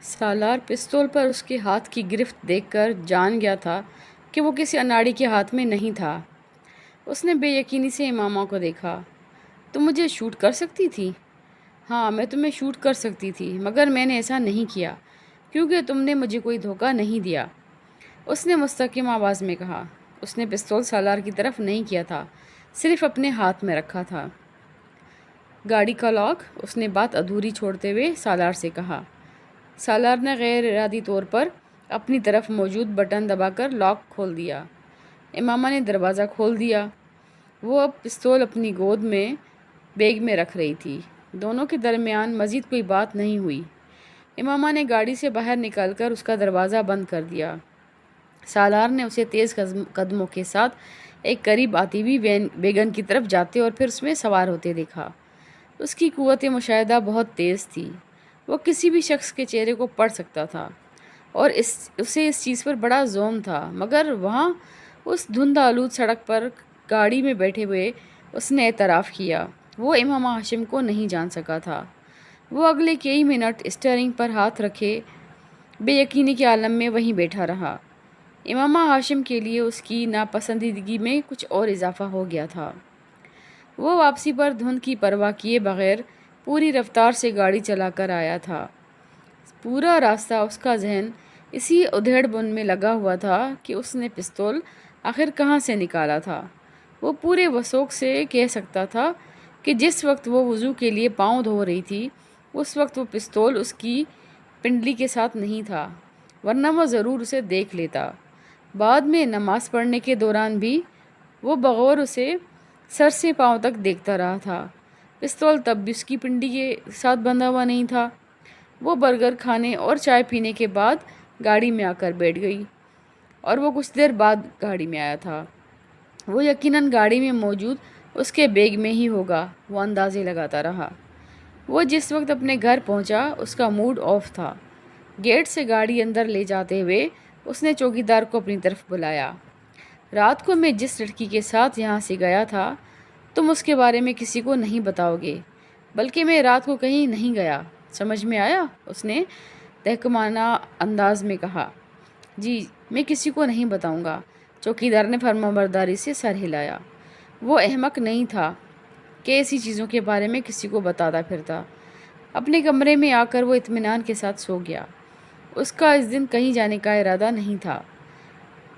سالار پستول پر اس کے ہاتھ کی گرفت دیکھ کر جان گیا تھا کہ وہ کسی اناڑی کے ہاتھ میں نہیں تھا۔ اس نے بے یقینی سے امامہ کو دیکھا۔ تم مجھے شوٹ کر سکتی تھی؟ ہاں، میں تمہیں شوٹ کر سکتی تھی، مگر میں نے ایسا نہیں کیا کیونکہ تم نے مجھے کوئی دھوکہ نہیں دیا، اس نے مستحکم آواز میں کہا۔ اس نے پستول سالار کی طرف نہیں کیا تھا، صرف اپنے ہاتھ میں رکھا تھا۔ گاڑی کا لاک، اس نے بات ادھوری چھوڑتے ہوئے سالار سے کہا۔ سالار نے غیر ارادی طور پر اپنی طرف موجود بٹن دبا کر لاک کھول دیا۔ امامہ نے دروازہ کھول دیا۔ وہ اب پستول اپنی گود میں بیگ میں رکھ رہی تھی۔ دونوں کے درمیان مزید کوئی بات نہیں ہوئی۔ امامہ نے گاڑی سے باہر نکل کر اس کا دروازہ بند کر دیا۔ سالار نے اسے تیز قدموں کے ساتھ ایک قریب آتی ہوئی ویگن کی طرف جاتے اور پھر اس میں سوار ہوتے دیکھا۔ اس کی قوت مشاہدہ بہت تیز تھی۔ وہ کسی بھی شخص کے چہرے کو پڑھ سکتا تھا اور اسے اس چیز پر بڑا ذوق تھا، مگر وہاں اس دھند آلود سڑک پر گاڑی میں بیٹھے ہوئے اس نے اعتراف کیا، وہ امامہ ہاشم کو نہیں جان سکا تھا۔ وہ اگلے کئی منٹ اسٹیئرنگ پر ہاتھ رکھے بے یقینی کے عالم میں وہیں بیٹھا رہا۔ امامہ ہاشم کے لیے اس کی ناپسندیدگی میں کچھ اور اضافہ ہو گیا تھا۔ وہ واپسی پر دھند کی پرواہ کیے بغیر پوری رفتار سے گاڑی چلا کر آیا تھا۔ پورا راستہ اس کا ذہن اسی ادھیڑ بن میں لگا ہوا تھا کہ اس نے پستول آخر کہاں سے نکالا تھا۔ وہ پورے وثوق سے کہہ سکتا تھا کہ جس وقت وہ وضو کے لیے پاؤں دھو رہی تھی اس وقت وہ پستول اس کی پنڈلی کے ساتھ نہیں تھا، ورنہ وہ ضرور اسے دیکھ لیتا۔ بعد میں نماز پڑھنے کے دوران بھی وہ بغور اسے سر سے پاؤں تک دیکھتا رہا تھا۔ پستول تب بھی اس کی پنڈلی کے ساتھ بندھا ہوا نہیں تھا۔ وہ برگر کھانے اور چائے پینے کے بعد گاڑی میں آ کر بیٹھ گئی اور وہ کچھ دیر بعد گاڑی میں آیا تھا۔ وہ یقیناً گاڑی میں موجود اس کے بیگ میں ہی ہوگا، وہ اندازے لگاتا رہا۔ وہ جس وقت اپنے گھر پہنچا اس کا موڈ آف تھا۔ گیٹ سے گاڑی اندر لے جاتے ہوئے اس نے چوکیدار کو اپنی طرف بلایا۔ رات کو میں جس لڑکی کے ساتھ یہاں سے گیا تھا تم اس کے بارے میں کسی کو نہیں بتاؤ گے، بلکہ میں رات کو کہیں نہیں گیا، سمجھ میں آیا؟ اس نے تحکمانہ انداز میں کہا۔ جی، میں کسی کو نہیں بتاؤں گا، چوکیدار نے فرمانبرداری سے سر ہلایا۔ وہ احمق نہیں تھا کہ ایسی چیزوں کے بارے میں کسی کو بتاتا پھرتا۔ اپنے کمرے میں آ کر وہ اطمینان کے ساتھ سو گیا۔ اس کا اس دن کہیں جانے کا ارادہ نہیں تھا۔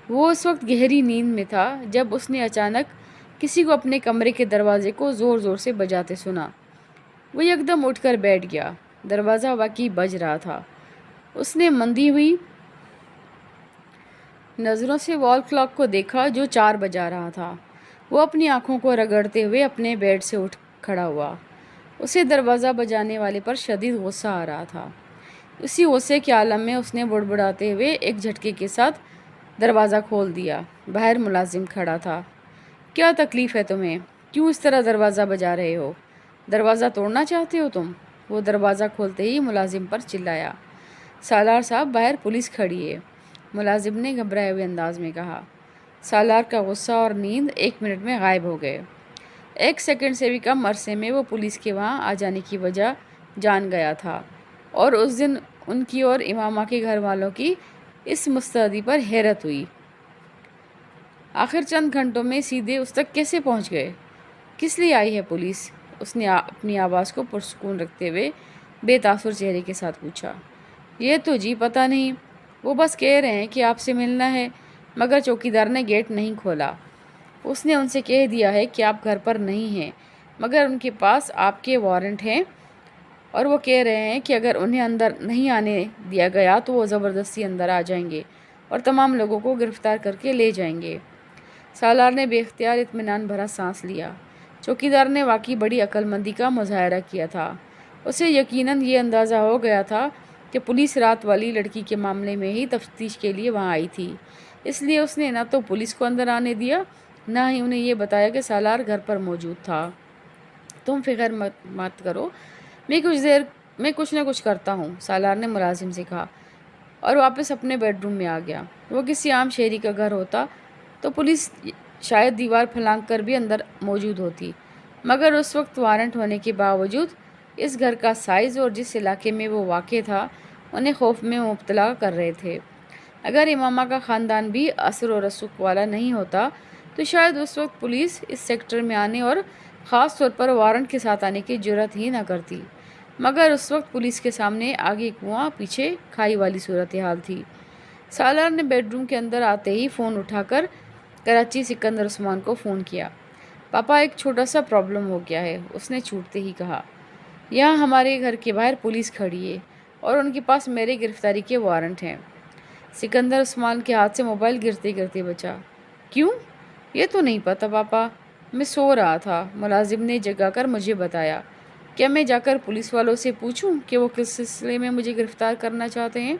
وہ اس وقت گہری نیند میں تھا جب اس نے اچانک کسی کو اپنے کمرے کے دروازے کو زور زور سے بجاتے سنا۔ وہ یکدم اٹھ کر بیٹھ گیا۔ دروازہ واقعی بج رہا تھا۔ اس نے مندی ہوئی نظروں سے وال کلاک کو دیکھا جو 4 بجا رہا تھا۔ وہ اپنی آنکھوں کو رگڑتے ہوئے اپنے بیڈ سے اٹھ کھڑا ہوا۔ اسے دروازہ بجانے والے پر شدید غصہ آ رہا تھا۔ اسی غصے کے عالم میں اس نے بڑبڑاتے ہوئے ایک جھٹکے کے ساتھ دروازہ کھول دیا۔ باہر ملازم کھڑا تھا۔ کیا تکلیف ہے تمہیں؟ کیوں اس طرح دروازہ بجا رہے ہو؟ دروازہ توڑنا چاہتے ہو تم؟ وہ دروازہ کھولتے ہی ملازم پر چلایا۔ سالار صاحب، باہر پولیس کھڑی ہے، ملازم نے گھبرائے ہوئے انداز میں کہا۔ سالار کا غصہ اور نیند 1 منٹ میں غائب ہو گئے۔ 1 سیکنڈ سے بھی کم عرصے میں وہ پولیس کے وہاں آ جانے کی وجہ جان گیا تھا اور اس دن ان کی اور امامہ کے گھر والوں کی اس مستعدی پر حیرت ہوئی۔ آخر چند گھنٹوں میں سیدھے اس تک کیسے پہنچ گئے؟ کس لیے آئی ہے پولیس؟ اس نے اپنی آواز کو پرسکون رکھتے ہوئے بے تاثر چہرے کے ساتھ پوچھا۔ یہ تو جی پتہ نہیں، وہ بس کہہ رہے ہیں کہ آپ سے ملنا ہے، مگر چوکیدار نے گیٹ نہیں کھولا۔ اس نے ان سے کہہ دیا ہے کہ آپ گھر پر نہیں ہیں، مگر ان کے پاس آپ کے وارنٹ ہیں اور وہ کہہ رہے ہیں کہ اگر انہیں اندر نہیں آنے دیا گیا تو وہ زبردستی اندر آ جائیں گے اور تمام لوگوں کو گرفتار کر کے لے جائیں گے۔ سالار نے بے اختیار اطمینان بھرا سانس لیا۔ چوکیدار نے واقعی بڑی عقل مندی کا مظاہرہ کیا تھا۔ اسے یقیناً یہ اندازہ ہو گیا تھا کہ پولیس رات والی لڑکی کے معاملے میں ہی تفتیش کے لیے وہاں آئی تھی، اس لیے اس نے نہ تو پولیس کو اندر آنے دیا نہ ہی انہیں یہ بتایا کہ سالار گھر پر موجود تھا۔ تم فکر مت کرو، میں کچھ نہ کچھ کرتا ہوں، سالار نے ملازم سے کہا اور واپس اپنے بیڈ روم میں آ گیا۔ وہ کسی عام شہری کا گھر ہوتا تو پولیس شاید دیوار پھلانگ کر بھی اندر موجود ہوتی، مگر اس وقت وارنٹ ہونے کے باوجود اس گھر کا سائز اور جس علاقے میں وہ واقع تھا انہیں خوف میں مبتلا کر رہے تھے۔ اگر امامہ کا خاندان بھی اثر و رسوخ والا نہیں ہوتا تو شاید اس وقت پولیس اس سیکٹر میں آنے اور خاص طور پر وارنٹ کے ساتھ آنے کی جرات ہی نہ کرتی، مگر اس وقت پولیس کے سامنے آگے کنواں پیچھے کھائی والی صورتحال تھی۔ سالار نے بیڈ روم کے اندر آتے ہی فون اٹھا کر کراچی سکندر عثمان کو فون کیا۔ پاپا، ایک چھوٹا سا پرابلم ہو گیا ہے، اس نے چھوٹتے ہی کہا۔ یہاں ہمارے گھر کے باہر پولیس کھڑی ہے اور ان کے پاس میرے گرفتاری کے وارنٹ ہیں۔ سکندر عثمان کے ہاتھ سے موبائل گرتے گرتے بچا۔ کیوں؟ یہ تو نہیں پتہ پاپا، میں سو رہا تھا، ملازم نے جگا کر مجھے بتایا۔ کیا میں جا کر پولیس والوں سے پوچھوں کہ وہ کس سلسلے میں مجھے گرفتار کرنا چاہتے ہیں؟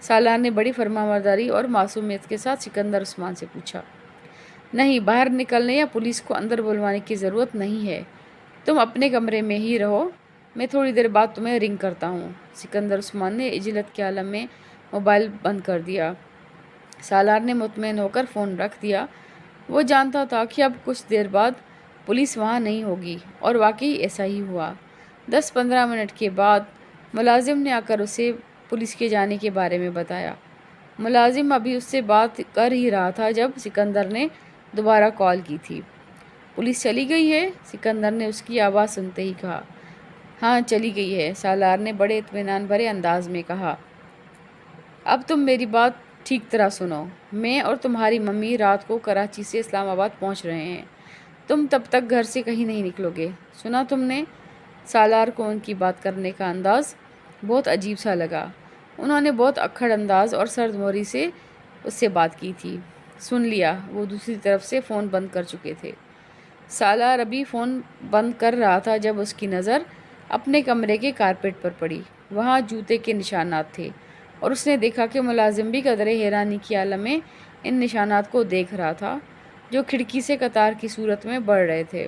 سالار نے بڑی فرمانبرداری اور معصومیت کے ساتھ سکندر عثمان سے پوچھا۔ نہیں، باہر نکلنے یا پولیس کو اندر بلوانے کی ضرورت نہیں ہے، تم اپنے کمرے میں ہی رہو، میں تھوڑی دیر بعد تمہیں رنگ کرتا ہوں۔ سکندر عثمان نے عجلت کے عالم میں موبائل بند کر دیا۔ سالار نے مطمئن ہو کر فون رکھ دیا۔ وہ جانتا تھا کہ اب کچھ دیر بعد پولیس وہاں نہیں ہوگی، اور واقعی ایسا ہی ہوا۔ 10-15 منٹ کے بعد ملازم نے آ کر اسے پولیس کے جانے کے بارے میں بتایا۔ ملازم ابھی اس سے بات کر ہی رہا تھا جب سکندر نے دوبارہ کال کی تھی۔ پولیس چلی گئی ہے؟ سکندر نے اس کی آواز سنتے ہی کہا۔ ہاں، چلی گئی ہے، سالار نے بڑے اطمینان بھرے انداز میں کہا۔ اب تم میری بات ٹھیک طرح سنو، میں اور تمہاری ممی رات کو کراچی سے اسلام آباد پہنچ رہے ہیں، تم تب تک گھر سے کہیں نہیں نکلو گے، سنا تم نے؟ سالار کو ان کی بات کرنے کا انداز بہت عجیب سا لگا۔ انہوں نے بہت اکھڑ انداز اور سرد موری سے اس سے بات کی تھی۔ سن لیا، وہ دوسری طرف سے فون بند کر چکے تھے۔ سالار ابھی فون بند کر رہا تھا جب اس کی نظر اپنے کمرے کے کارپیٹ پر پڑی۔ وہاں جوتے کے نشانات تھے اور اس نے دیکھا کہ ملازم بھی قدرے حیرانی کی عالم میں ان نشانات کو دیکھ رہا تھا جو کھڑکی سے قطار کی صورت میں بڑھ رہے تھے۔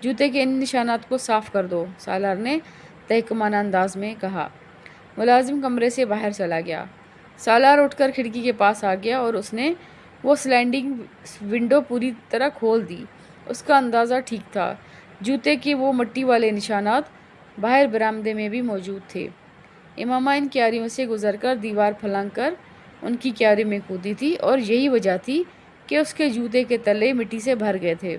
جوتے کے ان نشانات کو صاف کر دو، سالار نے تحکمانہ انداز میں کہا۔ ملازم کمرے سے باہر چلا گیا۔ سالار اٹھ کر کھڑکی کے پاس آ گیا اور اس نے وہ سلائڈنگ ونڈو پوری طرح کھول دی۔ اس کا اندازہ ٹھیک تھا، جوتے کے وہ مٹی والے نشانات باہر برآمدے میں بھی موجود تھے۔ امامہ ان کیاریوں سے گزر کر دیوار پھلانگ کر ان کی کیاری میں کودی تھی، اور یہی وجہ تھی کہ اس کے جوتے کے تلے مٹی سے بھر گئے تھے،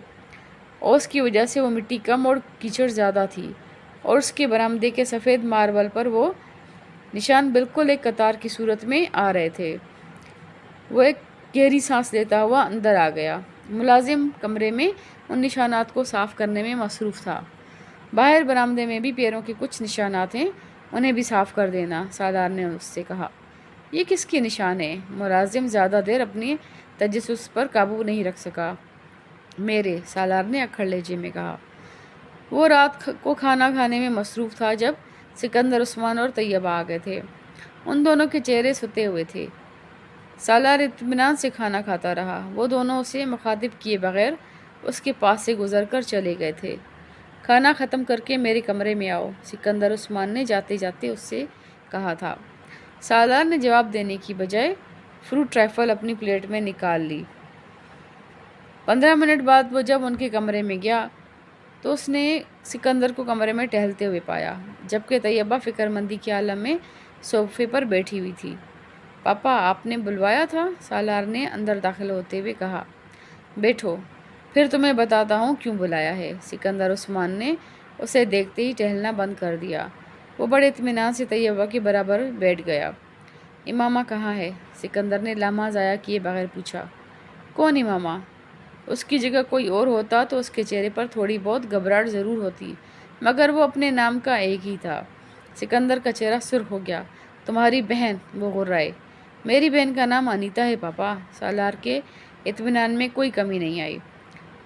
اور اس کی وجہ سے وہ مٹی کم اور کیچڑ زیادہ تھی، اور اس کے برآمدے کے سفید ماربل پر وہ نشان بالکل ایک قطار کی صورت میں آ رہے تھے۔ وہ ایک گہری سانس لیتا ہوا اندر آ گیا۔ ملازم کمرے میں ان نشانات کو صاف کرنے میں مصروف تھا۔ باہر برآمدے میں بھی پیروں کے کچھ نشانات ہیں، انہیں بھی صاف کر دینا، سالار نے اس سے کہا۔ یہ کس کے نشان ہیں؟ ملازم زیادہ دیر اپنی تجسس پر قابو نہیں رکھ سکا۔ میرے، سالار نے اکھڑ لہجے میں کہا۔ وہ رات کو کھانا کھانے میں مصروف تھا جب سکندر عثمان اور طیبہ آ گئے تھے۔ ان دونوں کے چہرے ستے ہوئے تھے۔ سالار اطمینان سے کھانا کھاتا رہا۔ وہ دونوں اسے مخاطب کیے بغیر اس کے پاس سے گزر کر چلے گئے تھے۔ کھانا ختم کر کے میرے کمرے میں آؤ، سکندر عثمان نے جاتے جاتے اس سے کہا تھا۔ سالار نے جواب دینے کی بجائے فروٹ ٹرائفل اپنی پلیٹ میں نکال لی۔ 15 منٹ بعد وہ جب ان کے کمرے میں گیا تو اس نے سکندر کو کمرے میں ٹہلتے ہوئے پایا، جبکہ طیبہ فکر مندی کے عالم میں صوفے پر بیٹھی ہوئی تھی۔ پاپا، آپ نے بلوایا تھا؟ سالار نے اندر داخل ہوتے ہوئے کہا۔ بیٹھو، پھر تمہیں بتاتا ہوں کیوں بلایا ہے۔ سکندر عثمان نے اسے دیکھتے ہی ٹہلنا بند کر دیا۔ وہ بڑے اطمینان سے طیبہ کے برابر بیٹھ گیا۔ امامہ کہاں ہے؟ سکندر نے لمحہ ضائع کیے بغیر پوچھا۔ کون امامہ؟ اس کی جگہ کوئی اور ہوتا تو اس کے چہرے پر تھوڑی بہت گھبراہٹ ضرور ہوتی، مگر وہ اپنے نام کا ایک ہی تھا۔ سکندر کا چہرہ سرخ ہو گیا۔ تمہاری بہن؟ وہ غرائے۔ میری بہن کا نام انیتا ہے پاپا۔ سالار کے اطمینان میں کوئی کمی نہیں آئی۔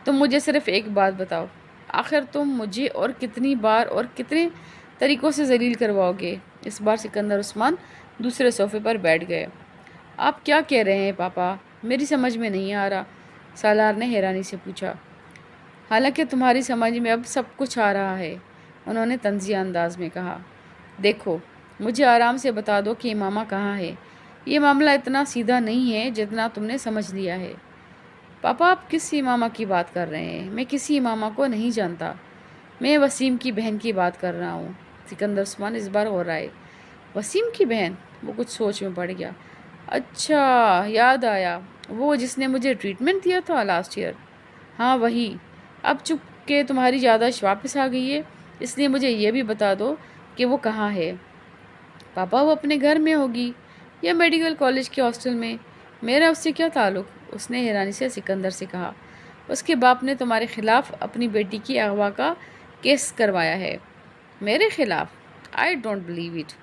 تم مجھے صرف ایک بات بتاؤ، آخر تم مجھے اور کتنی بار اور کتنے طریقوں سے ذلیل کرواؤ گے؟ اس بار سکندر عثمان دوسرے صوفے پر بیٹھ گئے۔ آپ کیا کہہ رہے ہیں پاپا؟ میری سمجھ میں نہیں آ رہا، سالار نے حیرانی سے پوچھا۔ حالانکہ تمہاری سمجھ میں اب سب کچھ آ رہا ہے، انہوں نے طنزیہ انداز میں کہا۔ دیکھو، مجھے آرام سے بتا دو کہ امامہ کہاں ہے۔ یہ معاملہ اتنا سیدھا نہیں ہے جتنا تم نے سمجھ لیا ہے۔ پاپا، آپ کس امامہ کی بات کر رہے ہیں؟ میں کسی امامہ کو نہیں جانتا، میں وسیم کی بہن کی بات کر رہا ہوں۔ سکندر عثمان اس بار غرائے۔ وسیم کی بہن؟ وہ کچھ سوچ میں پڑ گیا۔ اچھا، یاد آیا، وہ جس نے مجھے ٹریٹمنٹ دیا تھا لاسٹ ایئر۔ ہاں وہی۔ اب چونکہ تمہاری یادداشت واپس آ گئی ہے، اس لیے مجھے یہ بھی بتا دو کہ وہ کہاں ہے۔ پاپا، وہ اپنے گھر میں ہوگی یا میڈیکل کالج کے ہاسٹل میں؟ میرا اس سے کیا تعلق؟ اس نے حیرانی سے سکندر سے کہا۔ اس کے باپ نے تمہارے خلاف اپنی بیٹی کی اغوا کا کیس کروایا ہے۔ میرے خلاف؟ I don't believe it.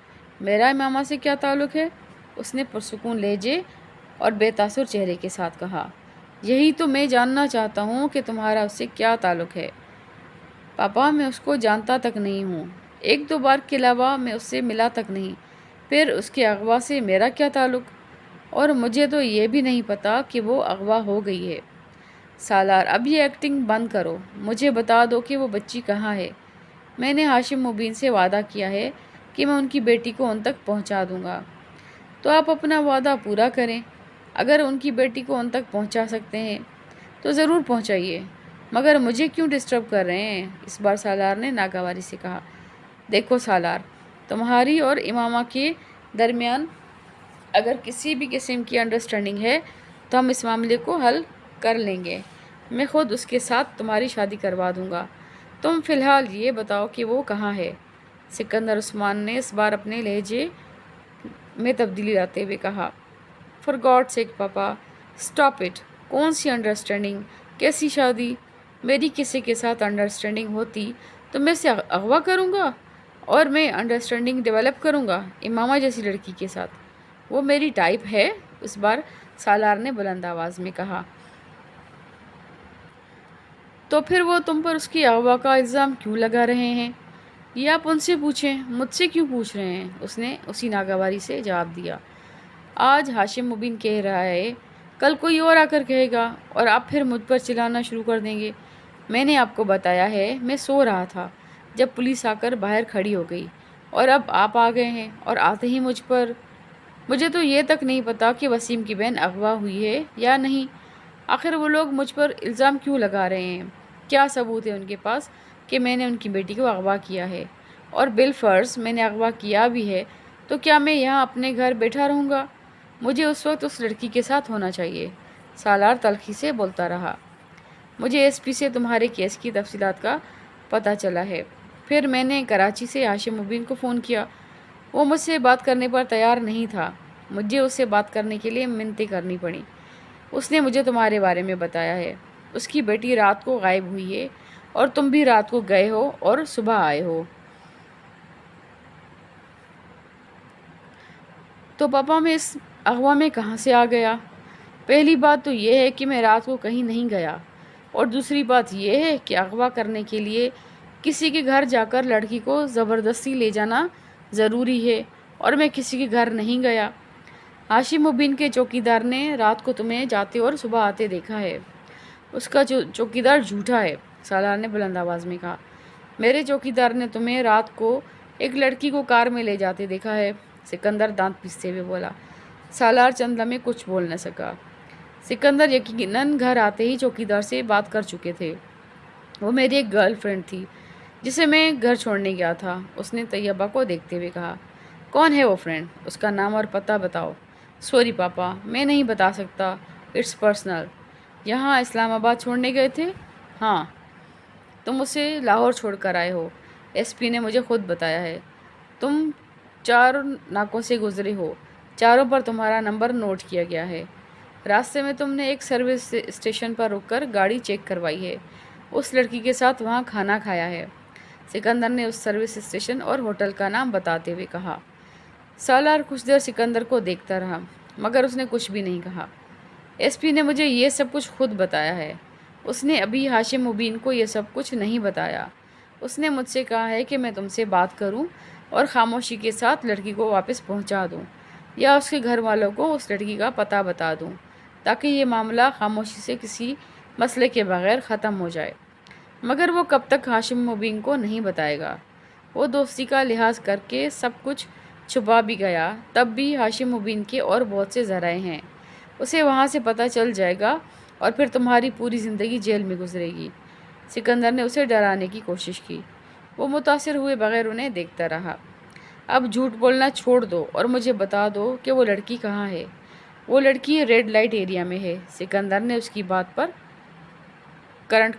میرا امامہ سے کیا تعلق ہے؟ اس نے پرسکون لہجے اور بے تاثر چہرے کے ساتھ کہا۔ یہی تو میں جاننا چاہتا ہوں کہ تمہارا اس سے کیا تعلق ہے۔ پاپا، میں اس کو جانتا تک نہیں ہوں، ایک دو بار کے علاوہ میں اس سے ملا تک نہیں۔ پھر اس کے اغوا سے میرا کیا تعلق؟ اور مجھے تو یہ بھی نہیں پتا کہ وہ اغوا ہو گئی ہے۔ سالار، اب یہ ایکٹنگ بند کرو، مجھے بتا دو کہ وہ بچی کہاں ہے۔ میں نے ہاشم مبین سے وعدہ کیا ہے کہ میں ان کی بیٹی کو ان تک پہنچا دوں گا، تو آپ اپنا وعدہ پورا کریں۔ اگر ان کی بیٹی کو ان تک پہنچا سکتے ہیں تو ضرور پہنچائیے، مگر مجھے کیوں ڈسٹرب کر رہے ہیں؟ اس بار سالار نے ناگواری سے کہا۔ دیکھو سالار، تمہاری اور امامہ کے درمیان اگر کسی بھی قسم کی انڈرسٹینڈنگ ہے تو ہم اس معاملے کو حل کر لیں گے۔ میں خود اس کے ساتھ تمہاری شادی کروا دوں گا۔ تم فی الحال یہ بتاؤ کہ وہ کہاں ہے۔ سکندر عثمان نے اس بار اپنے لہجے میں تبدیلی لاتے ہوئے کہا۔ For God sake papa, stop it. کون سی انڈرسٹینڈنگ؟ کیسی شادی؟ میری کسی کے ساتھ انڈرسٹینڈنگ ہوتی تو میں اسے اغوا کروں گا، اور میں انڈرسٹینڈنگ ڈیولپ کروں گا امامہ جیسی لڑکی کے ساتھ؟ وہ میری ٹائپ ہے، اس بار سالار نے بلند آواز میں کہا۔ تو پھر وہ تم پر اس کی اغوا کا الزام کیوں لگا رہے ہیں؟ یہ آپ ان سے پوچھیں، مجھ سے کیوں پوچھ رہے ہیں؟ اس نے اسی ناگواری سے جواب دیا۔ آج ہاشم مبین کہہ رہا ہے، کل کوئی اور آ کر کہے گا، اور آپ پھر مجھ پر چلانا شروع کر دیں گے۔ میں نے آپ کو بتایا ہے، میں سو رہا تھا جب پولیس آ کر باہر کھڑی ہو گئی، اور اب آپ آ گئے ہیں اور آتے ہی مجھ پر۔ مجھے تو یہ تک نہیں پتا کہ وسیم کی بہن اغوا ہوئی ہے یا نہیں۔ آخر وہ لوگ مجھ پر الزام کیوں لگا رہے ہیں؟ کیا ثبوت ہے ان کے پاس کہ میں نے ان کی بیٹی کو اغوا کیا ہے؟ اور بالفرض میں نے اغوا کیا بھی ہے تو کیا میں یہاں اپنے گھر بیٹھا رہوں گا؟ مجھے اس وقت اس لڑکی کے ساتھ ہونا چاہیے۔ سالار تلخی سے بولتا رہا۔ مجھے ایس پی سے تمہارے کیس کی تفصیلات کا پتہ چلا ہے۔ پھر میں نے کراچی سے ہاشم مبین کو فون کیا۔ وہ مجھ سے بات کرنے پر تیار نہیں تھا۔ مجھے اس سے بات کرنے کے لیے منتیں کرنی پڑیں۔ اس نے مجھے تمہارے بارے میں بتایا ہے۔ اس کی بیٹی رات کو غائب ہوئی ہے، اور تم بھی رات کو گئے ہو اور صبح آئے ہو۔ تو پاپا، میں اس اغوا میں کہاں سے آ گیا؟ پہلی بات تو یہ ہے کہ میں رات کو کہیں نہیں گیا، اور دوسری بات یہ ہے کہ اغوا کرنے کے لیے کسی کے گھر جا کر لڑکی کو زبردستی لے جانا ضروری ہے، اور میں کسی کے گھر نہیں گیا۔ ہاشم مبین کے چوکیدار نے رات کو تمہیں جاتے اور صبح آتے دیکھا ہے۔ اس کا چوکیدار جھوٹا ہے، سالار نے بلند آواز میں کہا۔ میرے چوکیدار نے تمہیں رات کو ایک لڑکی کو کار میں لے جاتے دیکھا ہے، سکندر دانت پیستے ہوئے بولا۔ سالار چند لمحے کچھ بول نہ سکا۔ سکندر یقیناً گھر آتے ہی چوکیدار سے بات کر چکے تھے۔ وہ میری ایک گرل فرینڈ تھی جسے میں گھر چھوڑنے گیا تھا، اس نے طیبہ کو دیکھتے ہوئے کہا۔ کون ہے وہ فرینڈ؟ اس کا نام اور پتہ بتاؤ۔ سوری پاپا، میں نہیں بتا سکتا، اٹس پرسنل۔ یہاں اسلام آباد چھوڑنے گئے تھے؟ ہاں۔ تم اسے لاہور چھوڑ کر آئے ہو، ایس پی نے مجھے خود بتایا ہے۔ تم 4 ناکوں سے گزرے ہو، چاروں پر تمہارا نمبر نوٹ کیا گیا ہے۔ راستے میں تم نے ایک سروس اسٹیشن پر رک کر گاڑی چیک کروائی ہے، اس لڑکی کے ساتھ وہاں کھانا کھایا ہے۔ سکندر نے اس سروس اسٹیشن اور ہوٹل کا نام بتاتے ہوئے کہا۔ سالار کچھ دیر سکندر کو دیکھتا رہا، مگر اس نے کچھ بھی نہیں کہا۔ ایس پی نے مجھے یہ سب کچھ خود بتایا ہے۔ اس نے ابھی ہاشم مبین کو یہ سب کچھ نہیں بتایا۔ اس نے مجھ سے کہا ہے کہ میں تم سے بات کروں اور خاموشی کے ساتھ لڑکی کو واپس پہنچا دوں، یا اس کے گھر والوں کو اس لڑکی کا پتہ بتا دوں، تاکہ یہ معاملہ خاموشی سے کسی مسئلے کے بغیر ختم ہو جائے۔ مگر وہ کب تک ہاشم مبین کو نہیں بتائے گا؟ وہ دوستی کا لحاظ کر کے سب کچھ چھپا بھی گیا، تب بھی ہاشم مبین کے اور بہت سے ذرائع ہیں۔ اسے وہاں سے پتہ چل جائے گا، اور پھر تمہاری پوری زندگی جیل میں گزرے گی۔ سکندر نے اسے ڈرانے کی کوشش کی۔ وہ متاثر ہوئے بغیر انہیں دیکھتا رہا۔ اب جھوٹ بولنا چھوڑ دو اور مجھے بتا دو کہ وہ لڑکی کہاں ہے۔ وہ لڑکی ریڈ لائٹ ایریا میں ہے۔ سکندر نے اس کی بات پر کرنٹ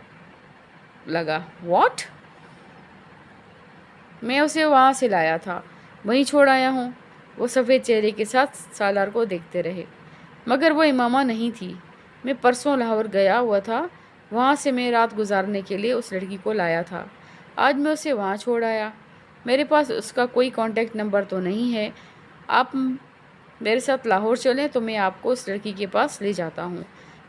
لگا۔ واٹ؟ میں اسے وہاں سے لایا تھا، وہیں چھوڑ آیا ہوں۔ وہ سفید چہرے کے ساتھ سالار کو دیکھتے رہے۔ مگر وہ امامہ نہیں تھی۔ میں پرسوں لاہور گیا ہوا تھا، وہاں سے میں رات گزارنے کے لیے اس لڑکی کو لایا تھا۔ آج میں اسے وہاں چھوڑ آیا۔ میرے پاس اس کا کوئی کانٹیکٹ نمبر تو نہیں ہے۔ آپ میرے ساتھ لاہور چلیں تو میں آپ کو اس لڑکی کے پاس لے جاتا ہوں،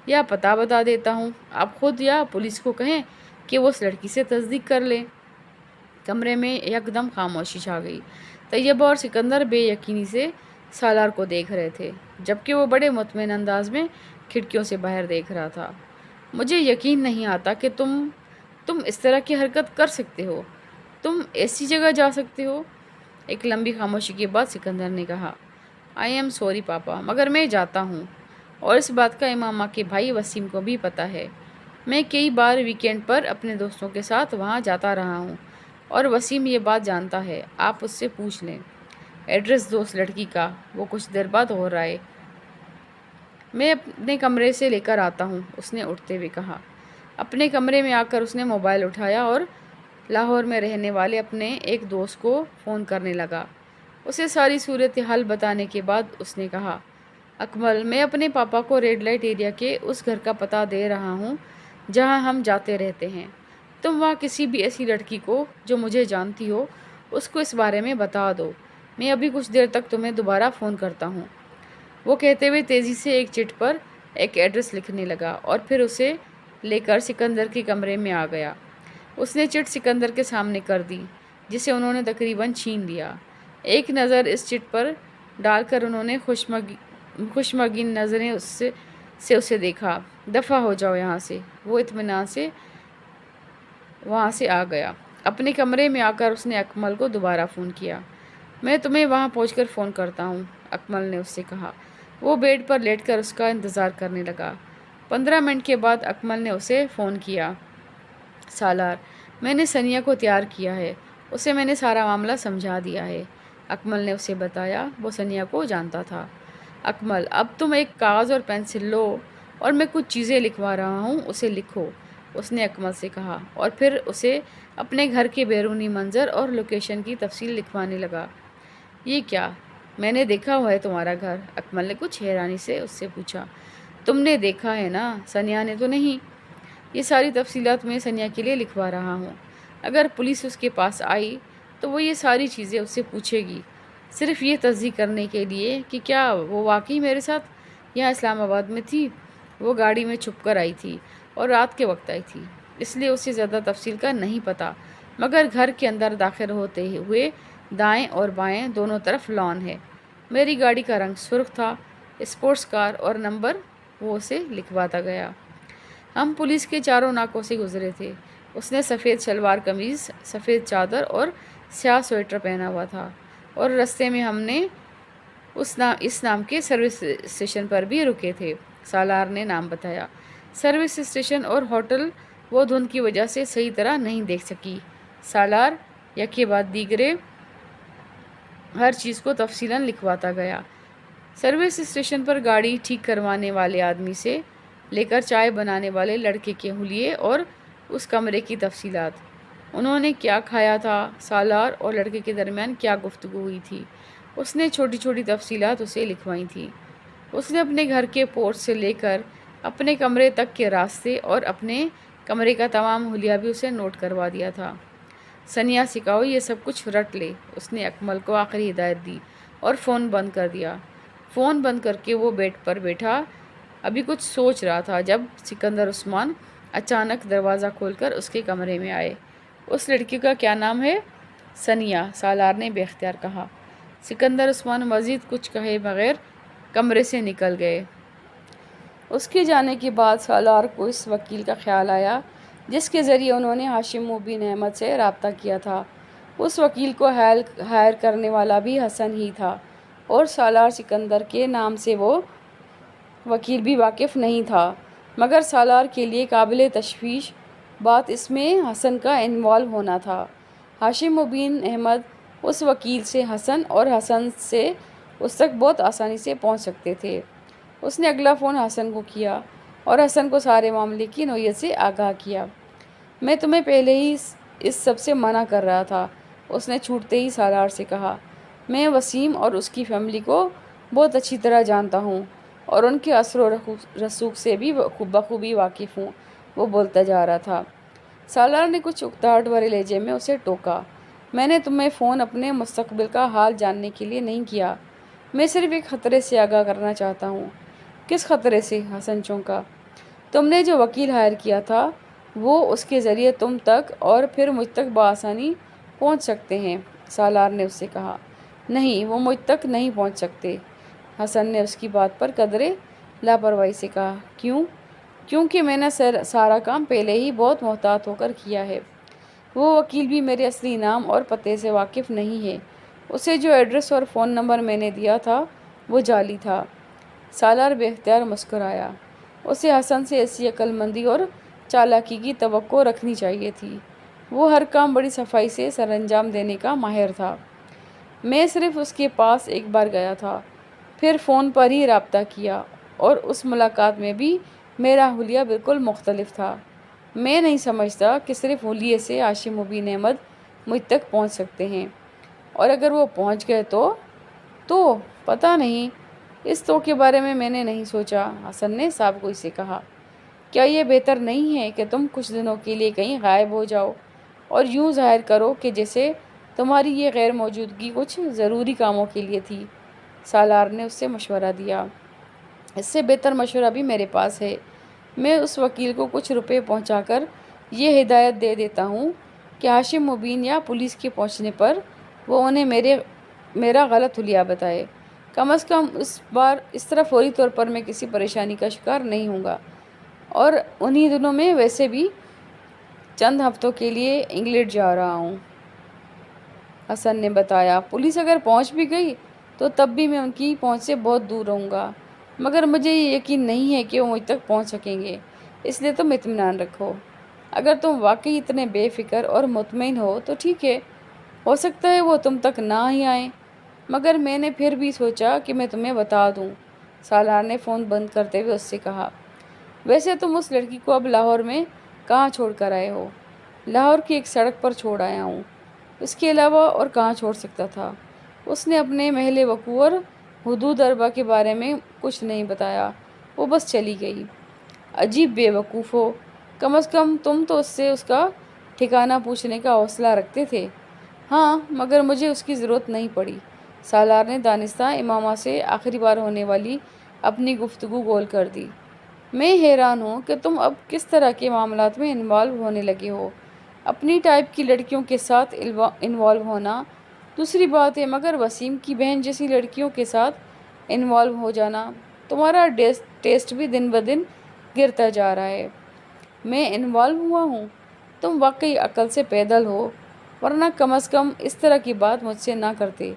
یا پتہ بتا دیتا ہوں۔ آپ خود یا پولیس کو کہیں کہ وہ اس لڑکی سے تصدیق کر لیں۔ کمرے میں یکدم خاموشی چھا گئی۔ طیبہ اور سکندر بے یقینی سے سالار کو دیکھ رہے تھے، جبکہ وہ بڑے مطمئن انداز میں کھڑکیوں سے باہر دیکھ رہا تھا۔ مجھے یقین نہیں آتا کہ تم اس طرح کی حرکت کر سکتے ہو۔ تم ایسی جگہ جا سکتے ہو؟ ایک لمبی خاموشی کے بعد سکندر نے کہا، آئی ایم سوری پاپا، مگر میں جاتا ہوں، اور اس بات کا امامہ کے بھائی وسیم کو بھی پتہ ہے۔ میں کئی بار ویکینڈ پر اپنے دوستوں کے ساتھ وہاں جاتا رہا ہوں، اور وسیم یہ بات جانتا ہے۔ آپ اس سے پوچھ لیں۔ ایڈریس دو اس لڑکی کا۔ وہ کچھ دیر بعد ہو رہا ہے۔ میں اپنے کمرے سے لے کر آتا ہوں، اس نے اٹھتے ہوئے کہا۔ اپنے کمرے میں آ کر اس نے موبائل اٹھایا اور لاہور میں رہنے والے اپنے ایک دوست کو فون کرنے لگا۔ اسے ساری صورتحال بتانے کے بعد اس نے کہا، اکمل، میں اپنے پاپا کو ریڈ لائٹ ایریا کے اس گھر کا پتہ دے رہا ہوں جہاں ہم جاتے رہتے ہیں۔ تم وہاں کسی بھی ایسی لڑکی کو جو مجھے جانتی ہو، اس کو اس بارے میں بتا دو۔ میں ابھی کچھ دیر تک تمہیں دوبارہ فون کرتا ہوں۔ وہ کہتے ہوئے تیزی سے ایک چٹ پر ایک ایڈریس لکھنے لگا اور پھر اسے لے کر سکندر کے کمرے میں آ گیا۔ اس نے چٹ سکندر کے سامنے کر دی، جسے انہوں نے تقریباً چھین لیا۔ ایک نظر اس چٹ پر ڈال کر انہوں نے خوشمگین نظریں سے اسے دیکھا۔ دفع ہو جاؤ یہاں سے۔ وہ اطمینان سے وہاں سے آ گیا۔ اپنے کمرے میں آ کر اس نے اکمل کو دوبارہ فون کیا۔ میں تمہیں وہاں پہنچ کر فون کرتا ہوں، اکمل نے اس سے کہا۔ وہ بیڈ پر لیٹ کر اس کا انتظار کرنے لگا۔ 15 منٹ کے بعد اکمل نے اسے فون کیا۔ سالار، میں نے سنیا کو تیار کیا ہے، اسے میں نے سارا معاملہ سمجھا دیا ہے، اکمل نے اسے بتایا۔ وہ سنیا کو جانتا تھا۔ اکمل، اب تم ایک کاغذ اور پینسل لو اور میں کچھ چیزیں لکھوا رہا ہوں، اسے لکھو، اس نے اکمل سے کہا، اور پھر اسے اپنے گھر کے بیرونی منظر اور لوکیشن کی تفصیل لکھوانے لگا۔ یہ کیا؟ میں نے دیکھا ہوا ہے تمہارا گھر، اکمل نے کچھ حیرانی سے اس سے پوچھا۔ تم نے دیکھا ہے نا، سنیا نے تو نہیں؟ یہ ساری تفصیلات میں سنیا کے لیے لکھوا رہا ہوں۔ اگر پولیس اس کے پاس آئی تو وہ یہ ساری چیزیں اس سے پوچھے گی، صرف یہ تصدیق کرنے کے لیے کہ کیا وہ واقعی میرے ساتھ یہاں اسلام آباد میں تھی۔ وہ گاڑی میں چھپ کر آئی تھی اور رات کے وقت آئی تھی، اس لیے اسے زیادہ تفصیل کا نہیں پتہ، مگر گھر کے اندر داخل ہوتے ہوئے دائیں اور بائیں دونوں طرف لان ہے۔ میری گاڑی کا رنگ سرخ تھا، اسپورٹس کار، اور نمبر وہ اسے لکھواتا گیا۔ ہم پولیس کے چاروں ناکوں سے گزرے تھے۔ اس نے سفید شلوار قمیض، سفید چادر اور سیاہ سویٹر پہنا ہوا تھا، اور رستے میں ہم نے اس نام کے سروس اسٹیشن پر بھی رکے تھے۔ سالار نے نام بتایا۔ سروس اسٹیشن اور ہوٹل وہ دھند کی وجہ سے صحیح طرح نہیں دیکھ سکی۔ سالار یکے بعد دیگرے ہر چیز کو تفصیلاً لکھواتا گیا۔ سروس اسٹیشن پر گاڑی ٹھیک کروانے والے آدمی سے لے کر چائے بنانے والے لڑکے کے حلیے اور اس کمرے کی تفصیلات، انہوں نے کیا کھایا تھا، سالار اور لڑکے کے درمیان کیا گفتگو ہوئی تھی، اس نے چھوٹی چھوٹی تفصیلات اسے لکھوائی تھیں۔ اس نے اپنے گھر کے پورچ سے لے کر اپنے کمرے تک کے راستے اور اپنے کمرے کا تمام حلیہ بھی اسے نوٹ کروا دیا تھا۔ سنیا سکھاؤ، یہ سب کچھ رٹ لے، اس نے اکمل کو آخری ہدایت دی اور فون بند کر دیا۔ فون بند کر کے وہ بیڈ پر بیٹھا ابھی کچھ سوچ رہا تھا جب سکندر عثمان اچانک دروازہ کھول کر اس کے کمرے میں آئے۔ اس لڑکی کا کیا نام ہے؟ سنیا، سالار نے بے اختیار کہا۔ سکندر عثمان مزید کچھ کہے بغیر کمرے سے نکل گئے۔ اس کے جانے کے بعد سالار کو اس وکیل کا خیال آیا جس کے ذریعے انہوں نے ہاشم مبین احمد سے رابطہ کیا تھا۔ اس وکیل کو ہائر کرنے والا بھی حسن ہی تھا، اور سالار سکندر کے نام سے وہ وکیل بھی واقف نہیں تھا، مگر سالار کے لیے قابل تشویش بات اس میں حسن کا انوالو ہونا تھا۔ ہاشم مبین احمد اس وکیل سے حسن اور حسن سے اس تک بہت آسانی سے پہنچ سکتے تھے۔ اس نے اگلا فون حسن کو کیا اور حسن کو سارے معاملے کی نوعیت سے آگاہ کیا۔ میں تمہیں پہلے ہی اس سب سے منع کر رہا تھا، اس نے چھوٹتے ہی سالار سے کہا۔ میں وسیم اور اس کی فیملی کو بہت اچھی طرح جانتا ہوں اور ان کے اثر و رسوخ سے بھی بخوبی واقف ہوں، وہ بولتا جا رہا تھا۔ سالار نے کچھ اکتاہٹ بھرے لہجے میں اسے ٹوکا۔ میں نے تمہیں فون اپنے مستقبل کا حال جاننے کے لیے نہیں کیا، میں صرف ایک خطرے سے آگاہ کرنا چاہتا ہوں۔ کس خطرے سے؟ حسن چونکا۔ تم نے جو وکیل ہائر کیا تھا وہ اس کے ذریعے تم تک اور پھر مجھ تک بآسانی پہنچ سکتے ہیں، سالار نے اس سے کہا۔ نہیں، وہ مجھ تک نہیں پہنچ سکتے، حسن نے اس کی بات پر قدرے لاپرواہی سے کہا۔ کیوں؟ کیونکہ میں نے سارا کام پہلے ہی بہت محتاط ہو کر کیا ہے۔ وہ وکیل بھی میرے اصلی نام اور پتے سے واقف نہیں ہے، اسے جو ایڈریس اور فون نمبر میں نے دیا تھا وہ جعلی تھا۔ سالار بے اختیار مسکرایا۔ اسے حسن سے ایسی عقل مندی اور چالاکی کی توقع رکھنی چاہیے تھی، وہ ہر کام بڑی صفائی سے سر انجام دینے کا ماہر تھا۔ میں صرف اس کے پاس ایک بار گیا تھا، پھر فون پر ہی رابطہ کیا، اور اس ملاقات میں بھی میرا حلیہ بالکل مختلف تھا۔ میں نہیں سمجھتا کہ صرف حلیے سے ہاشم مبین احمد مجھ تک پہنچ سکتے ہیں، اور اگر وہ پہنچ گئے تو پتہ نہیں، اس تو کے بارے میں نے نہیں سوچا، حسن نے صاحب گوئی سے کہا۔ کیا یہ بہتر نہیں ہے کہ تم کچھ دنوں کے لیے کہیں غائب ہو جاؤ اور یوں ظاہر کرو کہ جیسے تمہاری یہ غیر موجودگی کچھ ضروری کاموں کے لیے تھی؟ سالار نے اس سے مشورہ دیا۔ اس سے بہتر مشورہ بھی میرے پاس ہے، میں اس وکیل کو کچھ روپے پہنچا کر یہ ہدایت دے دیتا ہوں کہ ہاشم مبین یا پولیس کے پہنچنے پر وہ انہیں میرا غلط حلیہ بتائے۔ کم از کم اس بار اس طرح فوری طور پر میں کسی پریشانی کا شکار نہیں ہوں گا، اور انہی دنوں میں ویسے بھی چند ہفتوں کے لیے انگلینڈ جا رہا ہوں، حسن نے بتایا۔ پولیس اگر پہنچ بھی گئی تو تب بھی میں ان کی پہنچ سے بہت دور رہوں گا، مگر مجھے یہ یقین نہیں ہے کہ وہ مجھ تک پہنچ سکیں گے، اس لیے تم اطمینان رکھو۔ اگر تم واقعی اتنے بے فکر اور مطمئن ہو تو ٹھیک ہے، ہو سکتا ہے وہ تم تک نہ ہی آئیں، مگر میں نے پھر بھی سوچا کہ میں تمہیں بتا دوں، سالار نے فون بند کرتے ہوئے اس سے کہا۔ ویسے تم اس لڑکی کو اب لاہور میں کہاں چھوڑ کر آئے ہو؟ لاہور کی ایک سڑک پر چھوڑ آیا ہوں، اس کے علاوہ اور کہاں چھوڑ سکتا تھا؟ اس نے اپنے محل وقوع اور حدود اربع کے بارے میں کچھ نہیں بتایا، وہ بس چلی گئی۔ عجیب بے وقوف ہو، کم از کم تم تو اس سے اس کا ٹھکانہ پوچھنے کا حوصلہ رکھتے تھے۔ ہاں، مگر مجھے اس کی ضرورت نہیں پڑی، سالار نے دانستہ امامہ سے آخری بار ہونے والی اپنی گفتگو گول کر دی۔ میں حیران ہوں کہ تم اب کس طرح کے معاملات میں انوالو ہونے لگے ہو، اپنی ٹائپ کی لڑکیوں کے ساتھ انوالو ہونا دوسری بات ہے، مگر وسیم کی بہن جیسی لڑکیوں کے ساتھ انوالو ہو جانا، تمہارا ٹیسٹ بھی دن بدن گرتا جا رہا ہے۔ میں انوالو ہوا ہوں؟ تم واقعی عقل سے پیدل ہو، ورنہ کم از کم اس طرح کی بات مجھ سے نہ کرتے۔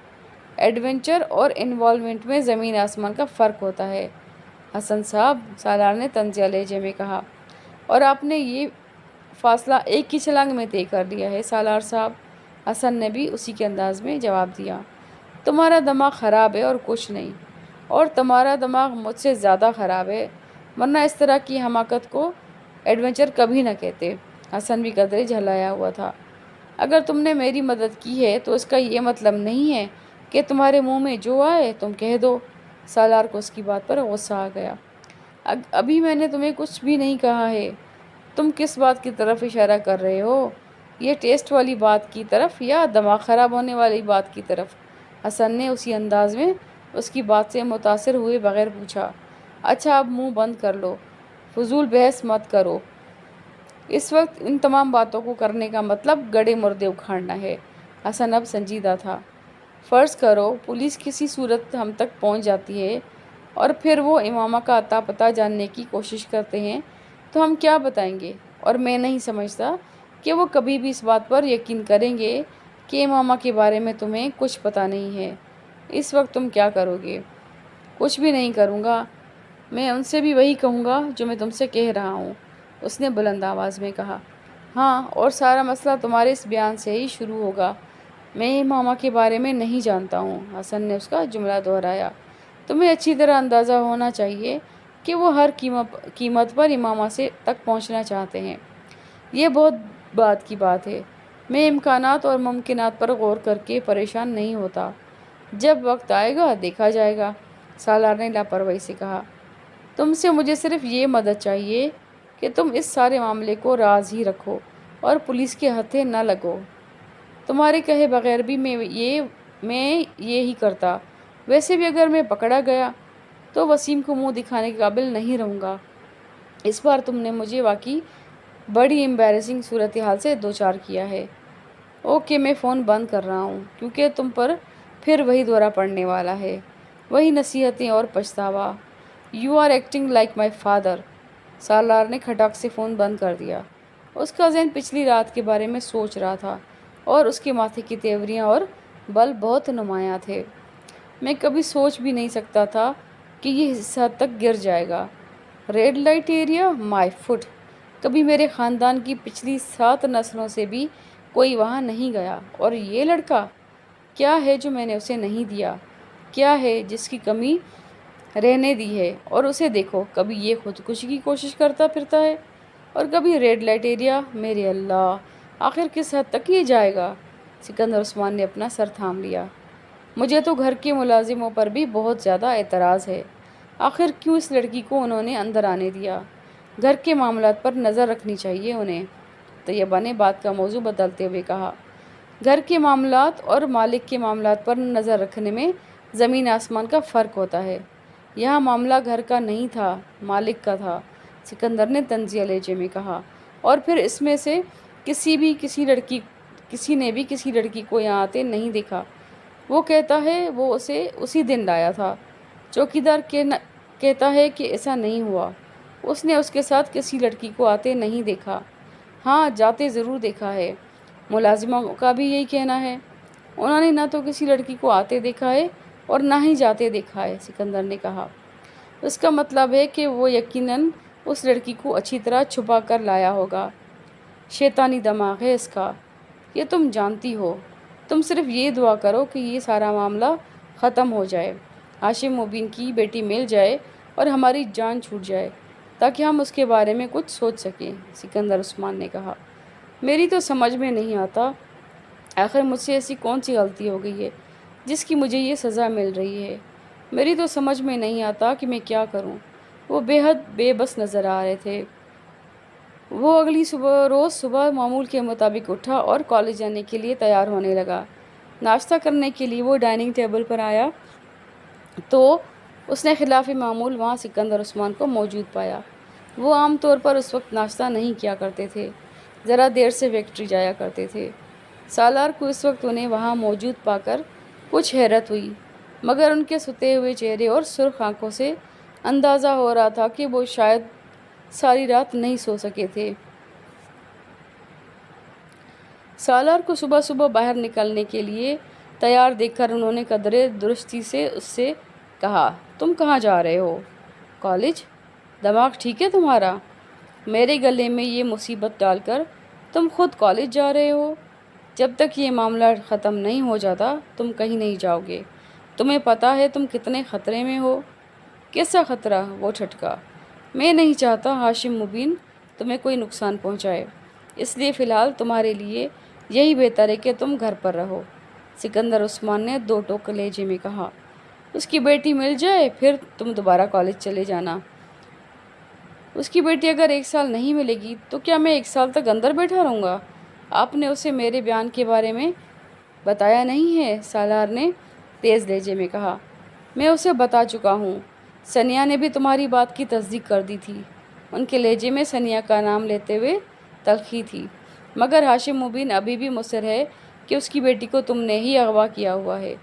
ایڈونچر اور انوالومنٹ میں زمین آسمان کا فرق ہوتا ہے، حسن صاحب، سالار نے طنزیہ لہجے میں کہا، اور آپ نے یہ فاصلہ ایک ہی چھلانگ میں طے کر لیا ہے سالار صاحب، حسن نے بھی اسی کے انداز میں جواب دیا۔ تمہارا دماغ خراب ہے اور کچھ نہیں، اور تمہارا دماغ مجھ سے زیادہ خراب ہے، ورنہ اس طرح کی حماقت کو ایڈونچر کبھی نہ کہتے، حسن بھی قدرے جھلایا ہوا تھا۔ اگر تم نے میری مدد کی ہے تو اس کا یہ مطلب نہیں ہے کہ تمہارے منہ میں جو آئے تم کہہ دو، سالار کو اس کی بات پر غصہ آ گیا۔ ابھی میں نے تمہیں کچھ بھی نہیں کہا ہے، تم کس بات کی طرف اشارہ کر رہے ہو؟ یہ ٹیسٹ والی بات کی طرف یا دماغ خراب ہونے والی بات کی طرف؟ حسن نے اسی انداز میں اس کی بات سے متاثر ہوئے بغیر پوچھا۔ اچھا، اب منہ بند کر لو، فضول بحث مت کرو، اس وقت ان تمام باتوں کو کرنے کا مطلب گڑے مردے اکھاڑنا ہے۔ حسن اب سنجیدہ تھا۔ فرض کرو پولیس کسی صورت ہم تک پہنچ جاتی ہے اور پھر وہ امامہ کا اتا پتہ جاننے کی کوشش کرتے ہیں تو ہم کیا بتائیں گے؟ اور میں نہیں سمجھتا کہ وہ کبھی بھی اس بات پر یقین کریں گے کہ امامہ کے بارے میں تمہیں کچھ پتہ نہیں ہے۔ اس وقت تم کیا کرو گے؟ کچھ بھی نہیں کروں گا، میں ان سے بھی وہی کہوں گا جو میں تم سے کہہ رہا ہوں، اس نے بلند آواز میں کہا۔ ہاں، اور سارا مسئلہ تمہارے اس بیان سے ہی شروع ہوگا، میں ماما کے بارے میں نہیں جانتا ہوں، حسن نے اس کا جملہ دہرایا۔ تمہیں اچھی طرح اندازہ ہونا چاہیے کہ وہ ہر قیمت پر امامہ سے تک پہنچنا چاہتے ہیں۔ یہ بہت بات کی بات ہے۔ میں امکانات اور ممکنات پر غور کر کے پریشان نہیں ہوتا۔ جب وقت آئے گا دیکھا جائے گا، سالار نے لاپرواہی سے کہا۔ تم سے مجھے صرف یہ مدد چاہیے کہ تم اس سارے معاملے کو راز ہی رکھو اور پولیس کے ہتھے نہ لگو۔ تمہارے کہے بغیر بھی میں یہ ہی کرتا۔ ویسے بھی اگر میں پکڑا گیا تو وسیم کو منہ دکھانے کے قابل نہیں رہوں گا۔ اس بار تم نے مجھے واقعی بڑی امبیرسنگ صورتحال سے دوچار کیا ہے۔ اوکے، میں فون بند کر رہا ہوں کیونکہ تم پر پھر وہی دورہ پڑنے والا ہے، وہی نصیحتیں اور پچھتاوا۔ You are acting like my father. Salar نے کھٹک سے فون بند کر دیا۔ اس کا ذہن پچھلی رات کے بارے میں سوچ رہا تھا اور اس کے ماتھے کی تیوریاں اور بل بہت نمایاں تھے۔ میں کبھی سوچ بھی نہیں سکتا تھا کہ یہ اس حد تک گر جائے گا۔ ریڈ لائٹ ایریا، مائی فٹ۔ کبھی میرے خاندان کی پچھلی 7 نسلوں سے بھی کوئی وہاں نہیں گیا، اور یہ لڑکا، کیا ہے جو میں نے اسے نہیں دیا؟ کیا ہے جس کی کمی رہنے دی ہے؟ اور اسے دیکھو، کبھی یہ خودکشی کی کوشش کرتا پھرتا ہے اور کبھی ریڈ لائٹ ایریا۔ میرے اللہ، آخر کس حد تک یہ جائے گا؟ سکندر عثمان نے اپنا سر تھام لیا۔ مجھے تو گھر کے ملازموں پر بھی بہت زیادہ اعتراض ہے۔ آخر کیوں اس لڑکی کو انہوں نے اندر آنے دیا؟ گھر کے معاملات پر نظر رکھنی چاہیے انہیں۔ طیبہ نے بات کا موضوع بدلتے ہوئے کہا۔ گھر کے معاملات اور مالک کے معاملات پر نظر رکھنے میں زمین آسمان کا فرق ہوتا ہے۔ یہاں معاملہ گھر کا نہیں تھا، مالک کا تھا، سکندر نے طنزیہ لہجے میں کہا۔ اور پھر اس میں سے کسی نے بھی کسی لڑکی کو یہاں آتے نہیں دیکھا۔ وہ کہتا ہے وہ اسے اسی دن لایا تھا۔ چوکیدار کہتا ہے کہ ایسا نہیں ہوا، اس نے اس کے ساتھ کسی لڑکی کو آتے نہیں دیکھا۔ ہاں، جاتے ضرور دیکھا ہے۔ ملازموں کا بھی یہی کہنا ہے۔ انہوں نے نہ تو کسی لڑکی کو آتے دیکھا ہے اور نہ ہی جاتے دیکھا ہے، سکندر نے کہا۔ اس کا مطلب ہے کہ وہ یقیناً اس لڑکی کو اچھی طرح چھپا کر لایا ہوگا۔ شیطانی دماغ ہے اس کا، یہ تم جانتی ہو۔ تم صرف یہ دعا کرو کہ یہ سارا معاملہ ختم ہو جائے، ہاشم مبین کی بیٹی مل جائے اور ہماری جان چھوٹ جائے، تاکہ ہم اس کے بارے میں کچھ سوچ سکیں، سکندر عثمان نے کہا۔ میری تو سمجھ میں نہیں آتا، آخر مجھ سے ایسی کون سی غلطی ہو گئی ہے جس کی مجھے یہ سزا مل رہی ہے؟ میری تو سمجھ میں نہیں آتا کہ میں کیا کروں۔ وہ بے حد بے بس نظر آ رہے تھے۔ وہ اگلی روز صبح معمول کے مطابق اٹھا اور کالج جانے کے لیے تیار ہونے لگا۔ ناشتہ کرنے کے لیے وہ ڈائننگ ٹیبل پر آیا تو اس نے خلاف معمول وہاں سکندر عثمان کو موجود پایا۔ وہ عام طور پر اس وقت ناشتہ نہیں کیا کرتے تھے، ذرا دیر سے فیکٹری جایا کرتے تھے۔ سالار کو اس وقت انہیں وہاں موجود پا کر کچھ حیرت ہوئی، مگر ان کے ستے ہوئے چہرے اور سرخ آنکھوں سے اندازہ ہو رہا تھا کہ وہ شاید ساری رات نہیں سو سکے تھے۔ سالار کو صبح صبح باہر نکلنے کے لیے تیار دیکھ کر انہوں نے قدرے درستی سے اس سے کہا، تم کہاں جا رہے ہو؟ کالج؟ دماغ ٹھیک ہے تمہارا؟ میرے گلے میں یہ مصیبت ڈال کر تم خود کالج جا رہے ہو؟ جب تک یہ معاملہ ختم نہیں ہو جاتا تم کہیں نہیں جاؤ گے۔ تمہیں پتہ ہے تم کتنے خطرے میں ہو؟ کیسا خطرہ؟ وہ ٹھٹکا۔ میں نہیں چاہتا ہاشم مبین تمہیں کوئی نقصان پہنچائے، اس لیے فی الحال تمہارے لیے یہی بہتر ہے کہ تم گھر پر رہو، سکندر عثمان نے دو ٹوک لہجے میں کہا۔ اس کی بیٹی مل جائے پھر تم دوبارہ کالج چلے جانا۔ اس کی بیٹی اگر 1 سال نہیں ملے گی تو کیا میں 1 سال تک اندر بیٹھا رہوں گا؟ آپ نے اسے میرے بیان کے بارے میں بتایا نہیں ہے، سالار نے تیز لہجے میں کہا۔ میں اسے بتا چکا ہوں، ثنیا نے بھی تمہاری بات کی تصدیق کر دی تھی۔ ان کے لہجے میں ثنیا کا نام لیتے ہوئے تلخی تھی۔ مگر ہاشم مبین ابھی بھی مصر ہے کہ اس کی بیٹی کو تم نے ہی اغوا کیا ہوا ہے۔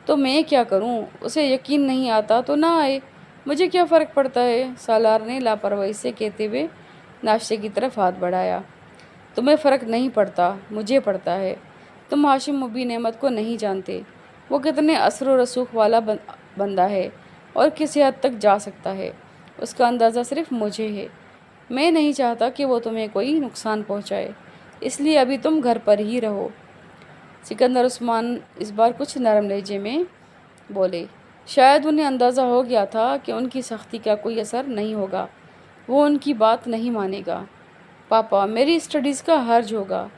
تو میں کیا کروں؟ اسے یقین نہیں آتا تو نہ آئے، مجھے کیا فرق پڑتا ہے؟ سالار نے لاپرواہی سے کہتے ہوئے ناشتے کی طرف ہاتھ بڑھایا۔ تمہیں فرق نہیں پڑتا، مجھے پڑتا ہے۔ تم ہاشم مبین احمد کو نہیں جانتے، وہ کتنے اثر و رسوخ والا بندہ ہے اور کس حد تک جا سکتا ہے، اس کا اندازہ صرف مجھے ہے۔ میں نہیں چاہتا کہ وہ تمہیں کوئی نقصان پہنچائے، اس لیے ابھی تم گھر پر ہی رہو۔ سکندر عثمان اس بار کچھ نرم لہجے میں بولے۔ شاید انہیں اندازہ ہو گیا تھا کہ ان کی سختی کا کوئی اثر نہیں ہوگا، وہ ان کی بات نہیں مانے گا۔ پاپا، میری اسٹڈیز کا حرج ہوگا۔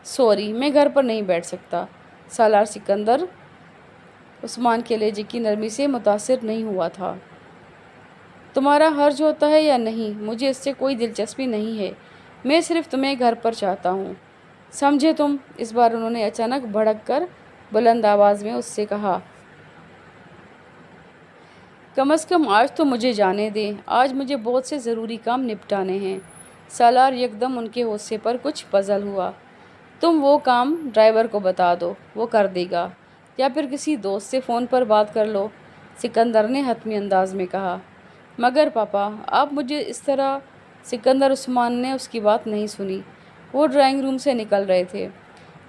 سوری، میں گھر پر نہیں بیٹھ سکتا۔ سالار سکندر عثمان کے لہجے کی نرمی سے متاثر نہیں ہوا تھا۔ تمہارا حرج ہوتا ہے یا نہیں، مجھے اس سے کوئی دلچسپی نہیں ہے، میں صرف تمہیں گھر پر چاہتا ہوں، سمجھے تم؟ اس بار انہوں نے اچانک بھڑک کر بلند آواز میں اس سے کہا۔ کم از کم آج تو مجھے جانے دیں، آج مجھے بہت سے ضروری کام نپٹانے ہیں۔ سالار یکدم ان کے غصے پر کچھ پزل ہوا۔ تم وہ کام ڈرائیور کو بتا دو، وہ کر دے گا، یا پھر کسی دوست سے فون پر بات کر لو، سکندر نے حتمی انداز میں کہا۔ مگر پاپا، آپ مجھے اس طرح… سکندر عثمان نے اس کی بات نہیں سنی، وہ ڈرائنگ روم سے نکل رہے تھے۔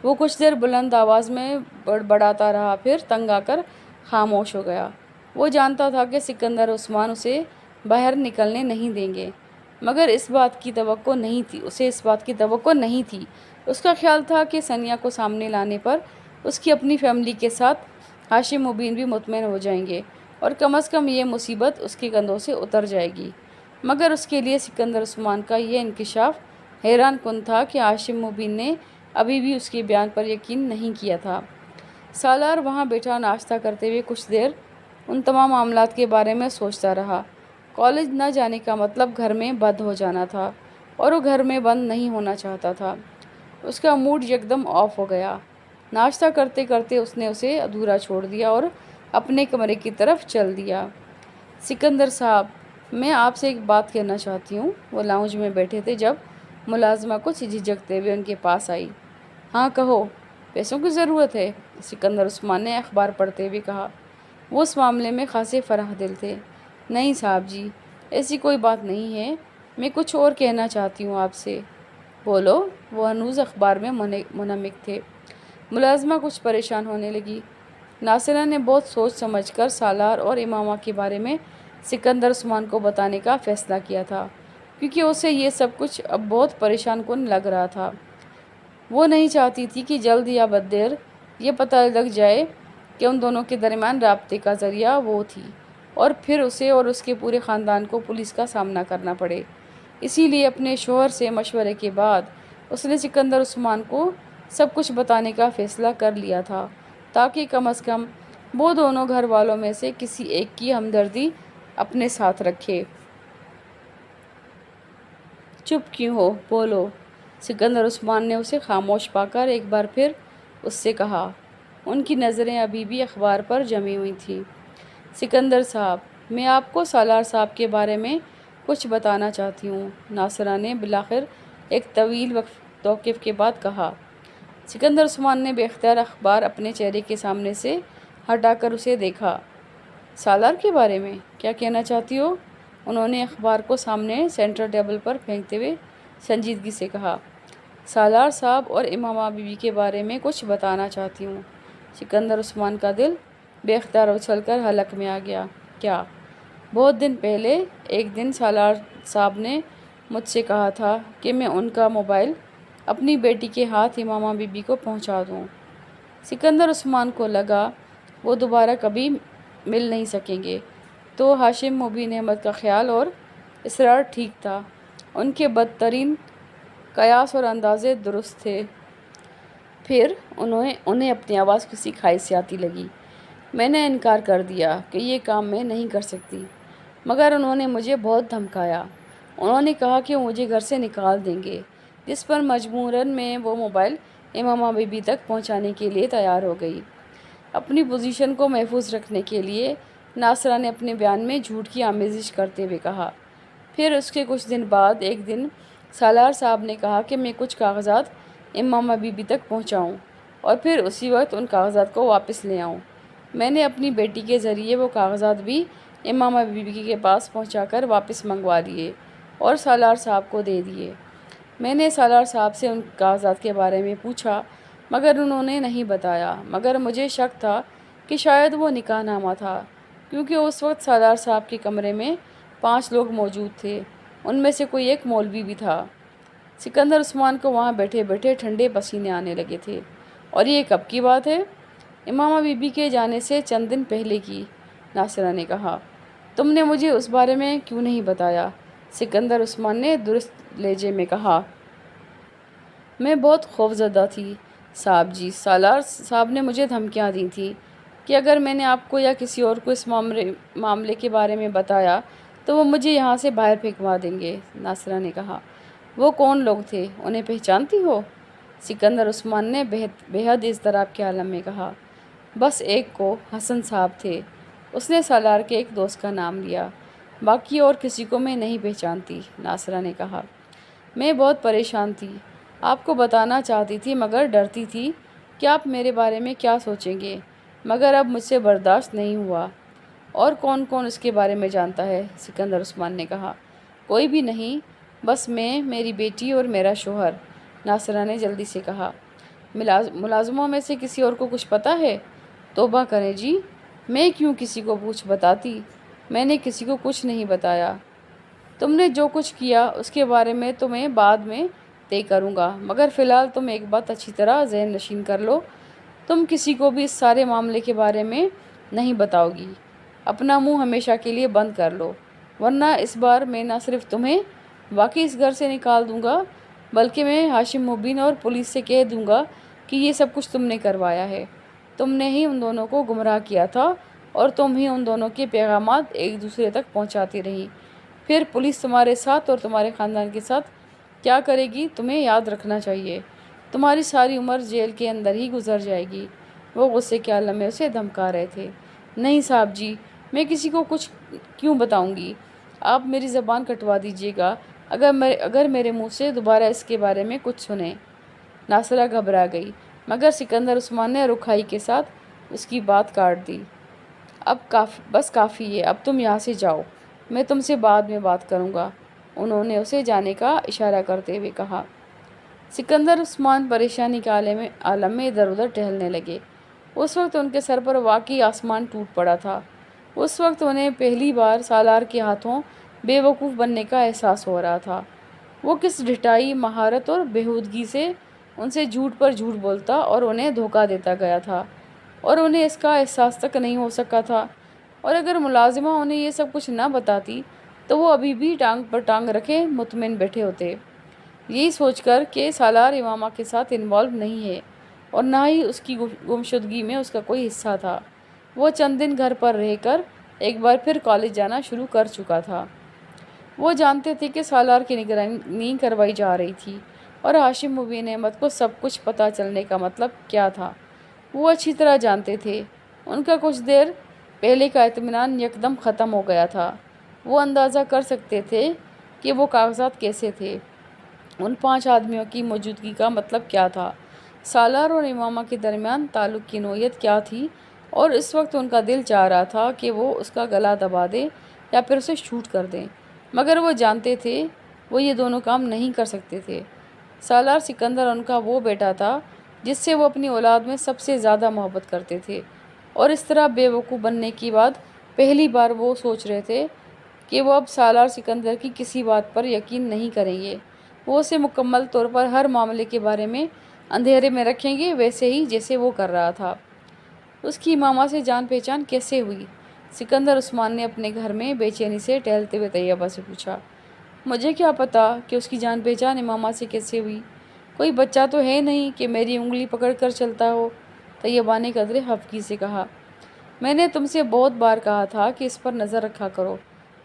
وہ کچھ دیر بلند آواز میں بڑبڑاتا رہا، پھر تنگ آ کر خاموش ہو گیا۔ وہ جانتا تھا کہ سکندر عثمان اسے باہر نکلنے نہیں دیں گے، مگر اسے اس بات کی توقع نہیں تھی۔ اس کا خیال تھا کہ ثانیہ کو سامنے لانے پر اس کی اپنی فیملی کے ساتھ ہاشم مبین بھی مطمئن ہو جائیں گے، اور کم از کم یہ مصیبت اس کے کندھوں سے اتر جائے گی۔ مگر اس کے لیے سکندر عثمان کا یہ انکشاف حیران کن تھا کہ ہاشم مبین نے ابھی بھی اس کے بیان پر یقین نہیں کیا تھا۔ سالار وہاں بیٹھا ناشتہ کرتے ہوئے کچھ دیر ان تمام معاملات کے بارے میں سوچتا رہا۔ کالج نہ جانے کا مطلب گھر میں بند ہو جانا تھا، اور وہ گھر میں بند نہیں ہونا چاہتا تھا۔ اس کا موڈ یکدم آف ہو گیا۔ ناشتہ کرتے کرتے اس نے اسے ادھورا چھوڑ دیا اور اپنے کمرے کی طرف چل دیا۔ سکندر صاحب، میں آپ سے ایک بات کہنا چاہتی ہوں۔ وہ لاؤنج میں بیٹھے تھے جب ملازمہ کچھ جھجکتے ہوئے ان کے پاس آئی۔ ہاں کہو۔ پیسوں کی ضرورت ہے، سکندر عثمان نے اخبار پڑھتے ہوئے کہا۔ وہ اس معاملے میں خاصے فرح دل تھے۔ نہیں صاحب جی، ایسی کوئی بات نہیں ہے، میں کچھ اور کہنا چاہتی ہوں آپ سے۔ بولو۔ وہ ہنوز اخبار میں منہمک تھے۔ ملازمہ کچھ پریشان ہونے لگی۔ ناصرہ نے بہت سوچ سمجھ کر سالار اور امامہ کے بارے میں سکندر عثمان کو بتانے کا فیصلہ کیا تھا، کیونکہ اسے یہ سب کچھ اب بہت پریشان کن لگ رہا تھا۔ وہ نہیں چاہتی تھی کہ جلد یا بد دیر یہ پتہ لگ جائے کہ ان دونوں کے درمیان رابطے کا ذریعہ وہ تھی، اور پھر اسے اور اس کے پورے خاندان کو پولیس کا سامنا کرنا پڑے۔ اسی لیے اپنے شوہر سے مشورے کے بعد اس نے سکندر عثمان کو سب کچھ بتانے کا فیصلہ کر لیا تھا، تاکہ کم از کم وہ دونوں گھر والوں میں سے کسی ایک کی ہمدردی اپنے ساتھ رکھے۔ چپ کیوں ہو، بولو۔ سکندر عثمان نے اسے خاموش پا کر ایک بار پھر اس سے کہا۔ ان کی نظریں ابھی بھی اخبار پر جمی ہوئی تھیں۔ سکندر صاحب، میں آپ کو سالار صاحب کے بارے میں کچھ بتانا چاہتی ہوں، ناصرہ نے بالآخر ایک طویل توقف کے بعد کہا۔ سکندر عثمان نے بے اختیار اخبار اپنے چہرے کے سامنے سے ہٹا کر اسے دیکھا۔ سالار کے بارے میں کیا کہنا چاہتی ہو؟ انہوں نے اخبار کو سامنے سینٹر ٹیبل پر پھینکتے ہوئے سنجیدگی سے کہا۔ سالار صاحب اور امامہ بی بی کے بارے میں کچھ بتانا چاہتی ہوں۔ سکندر عثمان کا دل بے اختیار اچھل کر حلق میں آ گیا۔ کیا؟ بہت دن پہلے ایک دن سالار صاحب نے مجھ سے کہا تھا کہ میں ان کا موبائل اپنی بیٹی کے ہاتھ امامہ بی بی کو پہنچا دوں۔ سکندر عثمان کو لگا وہ دوبارہ کبھی مل نہیں سکیں گے، تو ہاشم مبین احمد کا خیال اور اصرار ٹھیک تھا، ان کے بدترین قیاس اور اندازے درست تھے۔ پھر انہیں اپنی آواز کسی کھائی سے آتی لگی۔ میں نے انکار کر دیا کہ یہ کام میں نہیں کر سکتی، مگر انہوں نے مجھے بہت دھمکایا۔ انہوں نے کہا کہ وہ مجھے گھر سے نکال دیں گے، جس پر مجبوراً میں وہ موبائل امامہ بی بی تک پہنچانے کے لیے تیار ہو گئی۔ اپنی پوزیشن کو محفوظ رکھنے کے لیے ناصرہ نے اپنے بیان میں جھوٹ کی آمیزش کرتے ہوئے کہا۔ پھر اس کے کچھ دن بعد ایک دن سالار صاحب نے کہا کہ میں کچھ کاغذات امامہ بی بی تک پہنچاؤں، اور پھر اسی وقت ان کاغذات کو واپس لے آؤں۔ میں نے اپنی بیٹی کے ذریعے وہ کاغذات بھی امامہ بی بی کے پاس پہنچا کر واپس منگوا لیے اور سالار صاحب کو دے دیے۔ میں نے سالار صاحب سے ان کاغذات کے بارے میں پوچھا، مگر انہوں نے نہیں بتایا۔ مگر مجھے شک تھا کہ شاید وہ نکاح نامہ تھا، کیونکہ اس وقت سالار صاحب کے کمرے میں 5 لوگ موجود تھے، ان میں سے کوئی ایک مولوی بھی تھا۔ سکندر عثمان کو وہاں بیٹھے بیٹھے ٹھنڈے پسینے آنے لگے تھے، اور یہ کب کی بات ہے؟ امامہ بی بی کے جانے سے چند دن پہلے کی، ناصرہ نے کہا۔ تم نے مجھے اس بارے میں کیوں نہیں بتایا؟ سکندر عثمان نے درست لہجے میں کہا۔ میں بہت خوفزدہ تھی صاحب جی، سالار صاحب نے مجھے دھمکیاں دی تھیں کہ اگر میں نے آپ کو یا کسی اور کو اس معاملے کے بارے میں بتایا تو وہ مجھے یہاں سے باہر پھینکوا دیں گے، ناصرہ نے کہا۔ وہ کون لوگ تھے؟ انہیں پہچانتی ہو؟ سکندر عثمان نے بے حد اضطراب کے عالم میں کہا۔ بس ایک کو، حسن صاحب تھے۔ اس نے سالار کے ایک دوست کا نام لیا۔ باقی اور کسی کو میں نہیں پہچانتی، ناصرہ نے کہا۔ میں بہت پریشان تھی، آپ کو بتانا چاہتی تھی مگر ڈرتی تھی کہ آپ میرے بارے میں کیا سوچیں گے، مگر اب مجھ سے برداشت نہیں ہوا۔ اور کون کون اس کے بارے میں جانتا ہے؟ سکندر عثمان نے کہا۔ کوئی بھی نہیں، بس میں، میری بیٹی اور میرا شوہر، ناصرہ نے جلدی سے کہا۔ ملازموں میں سے کسی اور کو کچھ پتہ ہے؟ توبہ کریں جی، میں کیوں کسی کو کچھ بتاتی؟ میں نے کسی کو کچھ نہیں بتایا۔ تم نے جو کچھ کیا اس کے بارے میں تو میں بعد میں طے کروں گا، مگر فی الحال تم ایک بات اچھی طرح ذہن نشین کر لو، تم کسی کو بھی اس سارے معاملے کے بارے میں نہیں بتاؤ گی۔ اپنا منہ ہمیشہ کے لیے بند کر لو، ورنہ اس بار میں نہ صرف تمہیں واقعی اس گھر سے نکال دوں گا، بلکہ میں ہاشم مبین اور پولیس سے کہہ دوں گا کہ یہ سب کچھ تم نے کروایا ہے۔ تم نے ہی ان دونوں کو گمراہ کیا تھا اور تم ہی ان دونوں کے پیغامات ایک دوسرے تک پہنچاتی رہی۔ پھر پولیس تمہارے ساتھ اور تمہارے خاندان کے ساتھ کیا کرے گی تمہیں یاد رکھنا چاہیے۔ تمہاری ساری عمر جیل کے اندر ہی گزر جائے گی۔ وہ غصے کے عالم میں اسے دھمکا رہے تھے۔ نہیں صاحب جی، میں کسی کو کچھ کیوں بتاؤں گی؟ آپ میری زبان کٹوا دیجیے گا اگر میرے منہ سے دوبارہ اس کے بارے میں کچھ سنیں۔ ناصرہ گھبرا گئی، مگر سکندر عثمان نے رکھائی کے ساتھ اس کی بات کاٹ دی۔ اب بس کافی ہے، اب تم یہاں سے جاؤ، میں تم سے بعد میں بات کروں گا، انہوں نے اسے جانے کا اشارہ کرتے ہوئے کہا۔ سکندر عثمان پریشانی کے عالم میں ادھر ادھر ٹہلنے لگے۔ اس وقت ان کے سر پر واقعی آسمان ٹوٹ پڑا تھا۔ اس وقت انہیں پہلی بار سالار کے ہاتھوں بے وقوف بننے کا احساس ہو رہا تھا۔ وہ کس ڈھٹائی، مہارت اور بےہودگی سے ان سے جھوٹ پر جھوٹ بولتا اور انہیں دھوکہ دیتا گیا تھا، اور انہیں اس کا احساس تک نہیں ہو سکا تھا۔ اور اگر ملازمہ انہیں یہ سب کچھ نہ بتاتی تو وہ ابھی بھی ٹانگ پر ٹانگ رکھے مطمئن بیٹھے ہوتے، یہی سوچ کر کہ سالار امامہ کے ساتھ انوالو نہیں ہے اور نہ ہی اس کی گمشدگی میں اس کا کوئی حصہ تھا۔ وہ چند دن گھر پر رہ کر ایک بار پھر کالج جانا شروع کر چکا تھا۔ وہ جانتے تھے کہ سالار کی نگرانی کروائی جا رہی تھی اور ہاشم مبین احمد کو سب کچھ پتہ چلنے کا مطلب کیا تھا۔ وہ اچھی طرح جانتے تھے۔ ان کا کچھ دیر پہلے کا اطمینان یکدم ختم ہو گیا تھا۔ وہ اندازہ کر سکتے تھے کہ وہ کاغذات کیسے تھے، ان 5 آدمیوں کی موجودگی کا مطلب کیا تھا، سالار اور امامہ کے درمیان تعلق کی نوعیت کیا تھی، اور اس وقت ان کا دل چاہ رہا تھا کہ وہ اس کا گلا دبا دیں یا پھر اسے شوٹ کر دیں، مگر وہ جانتے تھے وہ یہ دونوں کام نہیں کر سکتے تھے۔ سالار سکندر ان کا وہ بیٹا تھا جس سے وہ اپنی اولاد میں سب سے زیادہ محبت کرتے تھے، اور اس طرح بے وقوف بننے کے بعد پہلی بار وہ سوچ رہے تھے کہ وہ اب سالار سکندر کی کسی بات پر یقین نہیں کریں گے۔ وہ اسے مکمل طور پر ہر معاملے کے بارے میں اندھیرے میں رکھیں گے، ویسے ہی جیسے وہ کر رہا تھا۔ اس کی امامہ سے جان پہچان کیسے ہوئی؟ سکندر عثمان نے اپنے گھر میں بے چینی سے ٹہلتے ہوئے طیبہ سے پوچھا۔ مجھے کیا پتا کہ اس کی جان پہچان امامہ سے کیسے ہوئی؟ کوئی بچہ تو ہے نہیں کہ میری انگلی پکڑ کر چلتا ہو، طیبہ نے قدرے خفگی سے کہا۔ میں نے تم سے بہت بار کہا تھا کہ اس پر نظر رکھا کرو،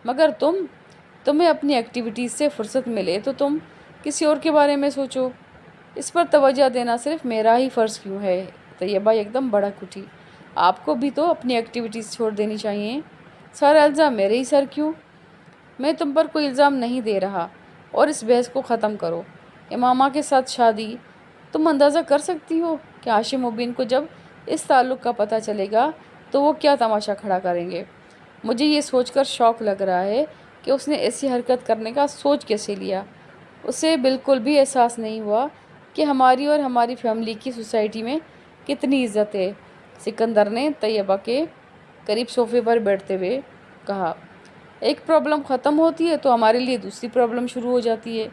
مگر تمہیں اپنی ایکٹیویٹیز سے فرصت ملے تو تم کسی اور کے بارے میں سوچو۔ اس پر توجہ دینا صرف میرا ہی فرض کیوں ہے؟ طیبہ ایک دم بھڑک اٹھی۔ آپ کو بھی تو اپنی ایکٹیویٹیز چھوڑ دینی چاہیے، سارا الزام میرے ہی سر کیوں؟ میں تم پر کوئی الزام نہیں دے رہا، اور اس بحث کو ختم کرو۔ امامہ کے ساتھ شادی، تم اندازہ کر سکتی ہو کہ ہاشم مبین کو جب اس تعلق کا پتہ چلے گا تو وہ کیا تماشا کھڑا کریں گے؟ مجھے یہ سوچ کر شوق لگ رہا ہے کہ اس نے ایسی حرکت کرنے کا سوچ کیسے لیا۔ اسے بالکل بھی احساس نہیں ہوا کہ ہماری اور ہماری فیملی کی سوسائٹی میں کتنی عزت ہے، سکندر نے طیبہ کے قریب صوفے پر بیٹھتے ہوئے کہا۔ ایک پرابلم ختم ہوتی ہے تو ہمارے لیے دوسری پرابلم شروع ہو جاتی ہے۔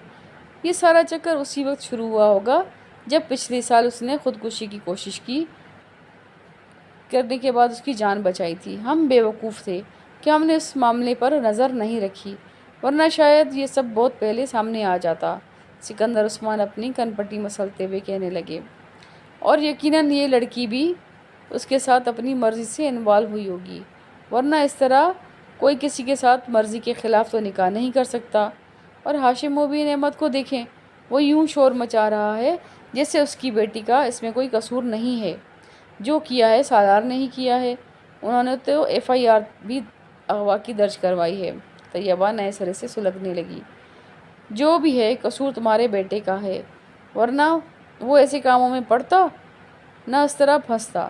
یہ سارا چکر اسی وقت شروع ہوا ہوگا جب پچھلے سال اس نے خودکشی کی کوشش کرنے کے بعد اس کی جان بچائی تھی۔ ہم بیوقوف تھے کہ ہم نے اس معاملے پر نظر نہیں رکھی، ورنہ شاید یہ سب بہت پہلے سامنے آ جاتا۔ سکندر عثمان اپنی کنپٹی مسلتے ہوئے کہنے لگے، اور یقیناً یہ لڑکی بھی اس کے ساتھ اپنی مرضی سے انوالو ہوئی ہوگی، ورنہ اس طرح کوئی کسی کے ساتھ مرضی کے خلاف تو نکاح نہیں کر سکتا۔ اور ہاشم مبین احمد کو دیکھیں، وہ یوں شور مچا رہا ہے جیسے اس کی بیٹی کا اس میں کوئی قصور نہیں ہے۔ جو کیا ہے سالار نے ہی کیا ہے، انہوں نے تو FIR بھی اغوا کی درج کروائی ہے۔ طیبہ نئے سرے سے سلگنے لگی۔ جو بھی ہے قصور تمہارے بیٹے کا ہے، ورنہ وہ ایسے کاموں میں پڑتا نہ اس طرح پھنستا۔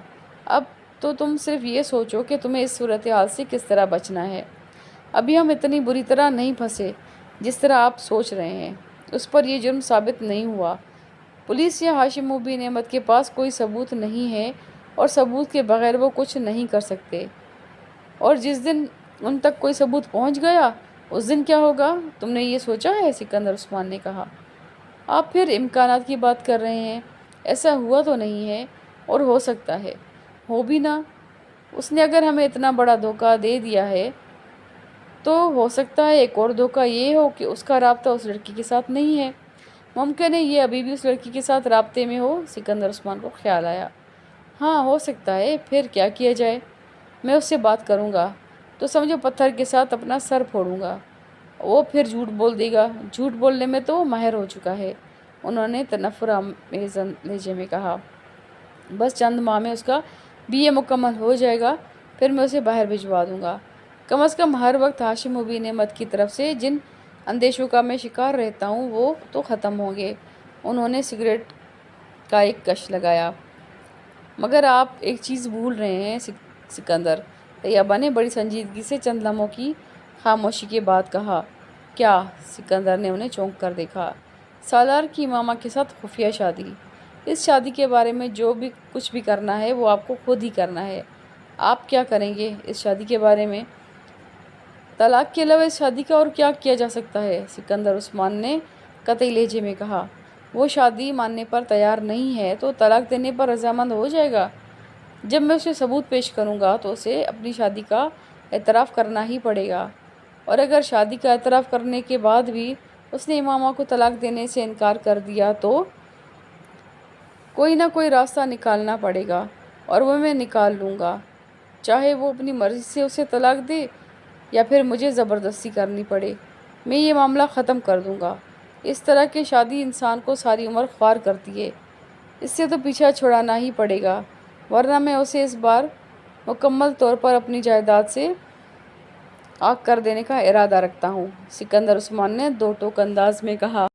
اب تو تم صرف یہ سوچو کہ تمہیں اس صورتحال سے کس طرح بچنا ہے۔ ابھی ہم اتنی بری طرح نہیں پھنسے جس طرح آپ سوچ رہے ہیں۔ اس پر یہ جرم ثابت نہیں ہوا۔ پولیس یا ہاشم مبین احمد کے پاس کوئی ثبوت نہیں ہے، اور ثبوت کے بغیر وہ کچھ نہیں کر سکتے۔ اور جس دن ان تک کوئی ثبوت پہنچ گیا، اس دن کیا ہوگا، تم نے یہ سوچا ہے؟ سکندر عثمان نے کہا۔ آپ پھر امکانات کی بات کر رہے ہیں۔ ایسا ہوا تو نہیں ہے، اور ہو سکتا ہے ہو بھی نہ۔ اس نے اگر ہمیں اتنا بڑا دھوکہ دے دیا ہے تو ہو سکتا ہے ایک اور دھوکہ یہ ہو کہ اس کا رابطہ اس لڑکی کے ساتھ نہیں ہے۔ ممکن ہے یہ ابھی بھی اس لڑکی کے ساتھ رابطے میں ہو۔ سکندر عثمان کو خیال آیا۔ ہاں ہو سکتا ہے، پھر کیا کیا جائے؟ میں اس سے بات کروں گا تو سمجھو پتھر کے ساتھ اپنا سر پھوڑوں گا۔ وہ پھر جھوٹ بول دے گا، جھوٹ بولنے میں تو ماہر ہو چکا ہے، انہوں نے تنفر آمیز لہجے میں کہا۔ بس چند ماہ میں اس کا BA مکمل ہو جائے گا، پھر میں اسے باہر بھجوا دوں گا۔ کم از کم ہر وقت ہاشم مبین احمد کی طرف سے جن اندیشوں کا میں شکار رہتا ہوں وہ تو ختم ہوں گے۔ انہوں نے سگریٹ کا ایک کش لگایا۔ مگر آپ ایک چیز بھول رہے ہیں سکندر، طیبہ نے بڑی سنجیدگی سے چند لمحوں کی خاموشی کے بعد کہا۔ کیا؟ سکندر نے انہیں چونک کر دیکھا۔ سالار کی ماما کے ساتھ خفیہ شادی۔ اس شادی کے بارے میں جو بھی کچھ بھی کرنا ہے وہ آپ کو خود ہی کرنا ہے۔ آپ کیا کریں گے اس شادی کے بارے میں؟ طلاق کے علاوہ اس شادی کا اور کیا کیا جا سکتا ہے؟ سکندر عثمان نے قطعی لہجے میں کہا۔ وہ شادی ماننے پر تیار نہیں ہے تو طلاق دینے پر رضامند ہو جائے گا۔ جب میں اسے ثبوت پیش کروں گا تو اسے اپنی شادی کا اعتراف کرنا ہی پڑے گا، اور اگر شادی کا اعتراف کرنے کے بعد بھی اس نے امامہ کو طلاق دینے سے انکار کر دیا تو کوئی نہ کوئی راستہ نکالنا پڑے گا، اور وہ میں نکال لوں گا، چاہے وہ اپنی مرضی سے اسے طلاق دے یا پھر مجھے زبردستی کرنی پڑے۔ میں یہ معاملہ ختم کر دوں گا۔ اس طرح کی شادی انسان کو ساری عمر خوار کرتی ہے۔ اس سے تو پیچھا چھڑانا ہی پڑے گا، ورنہ میں اسے اس بار مکمل طور پر اپنی جائیداد سے آگ کر دینے کا ارادہ رکھتا ہوں۔ سکندر عثمان نے دو ٹوک انداز میں کہا۔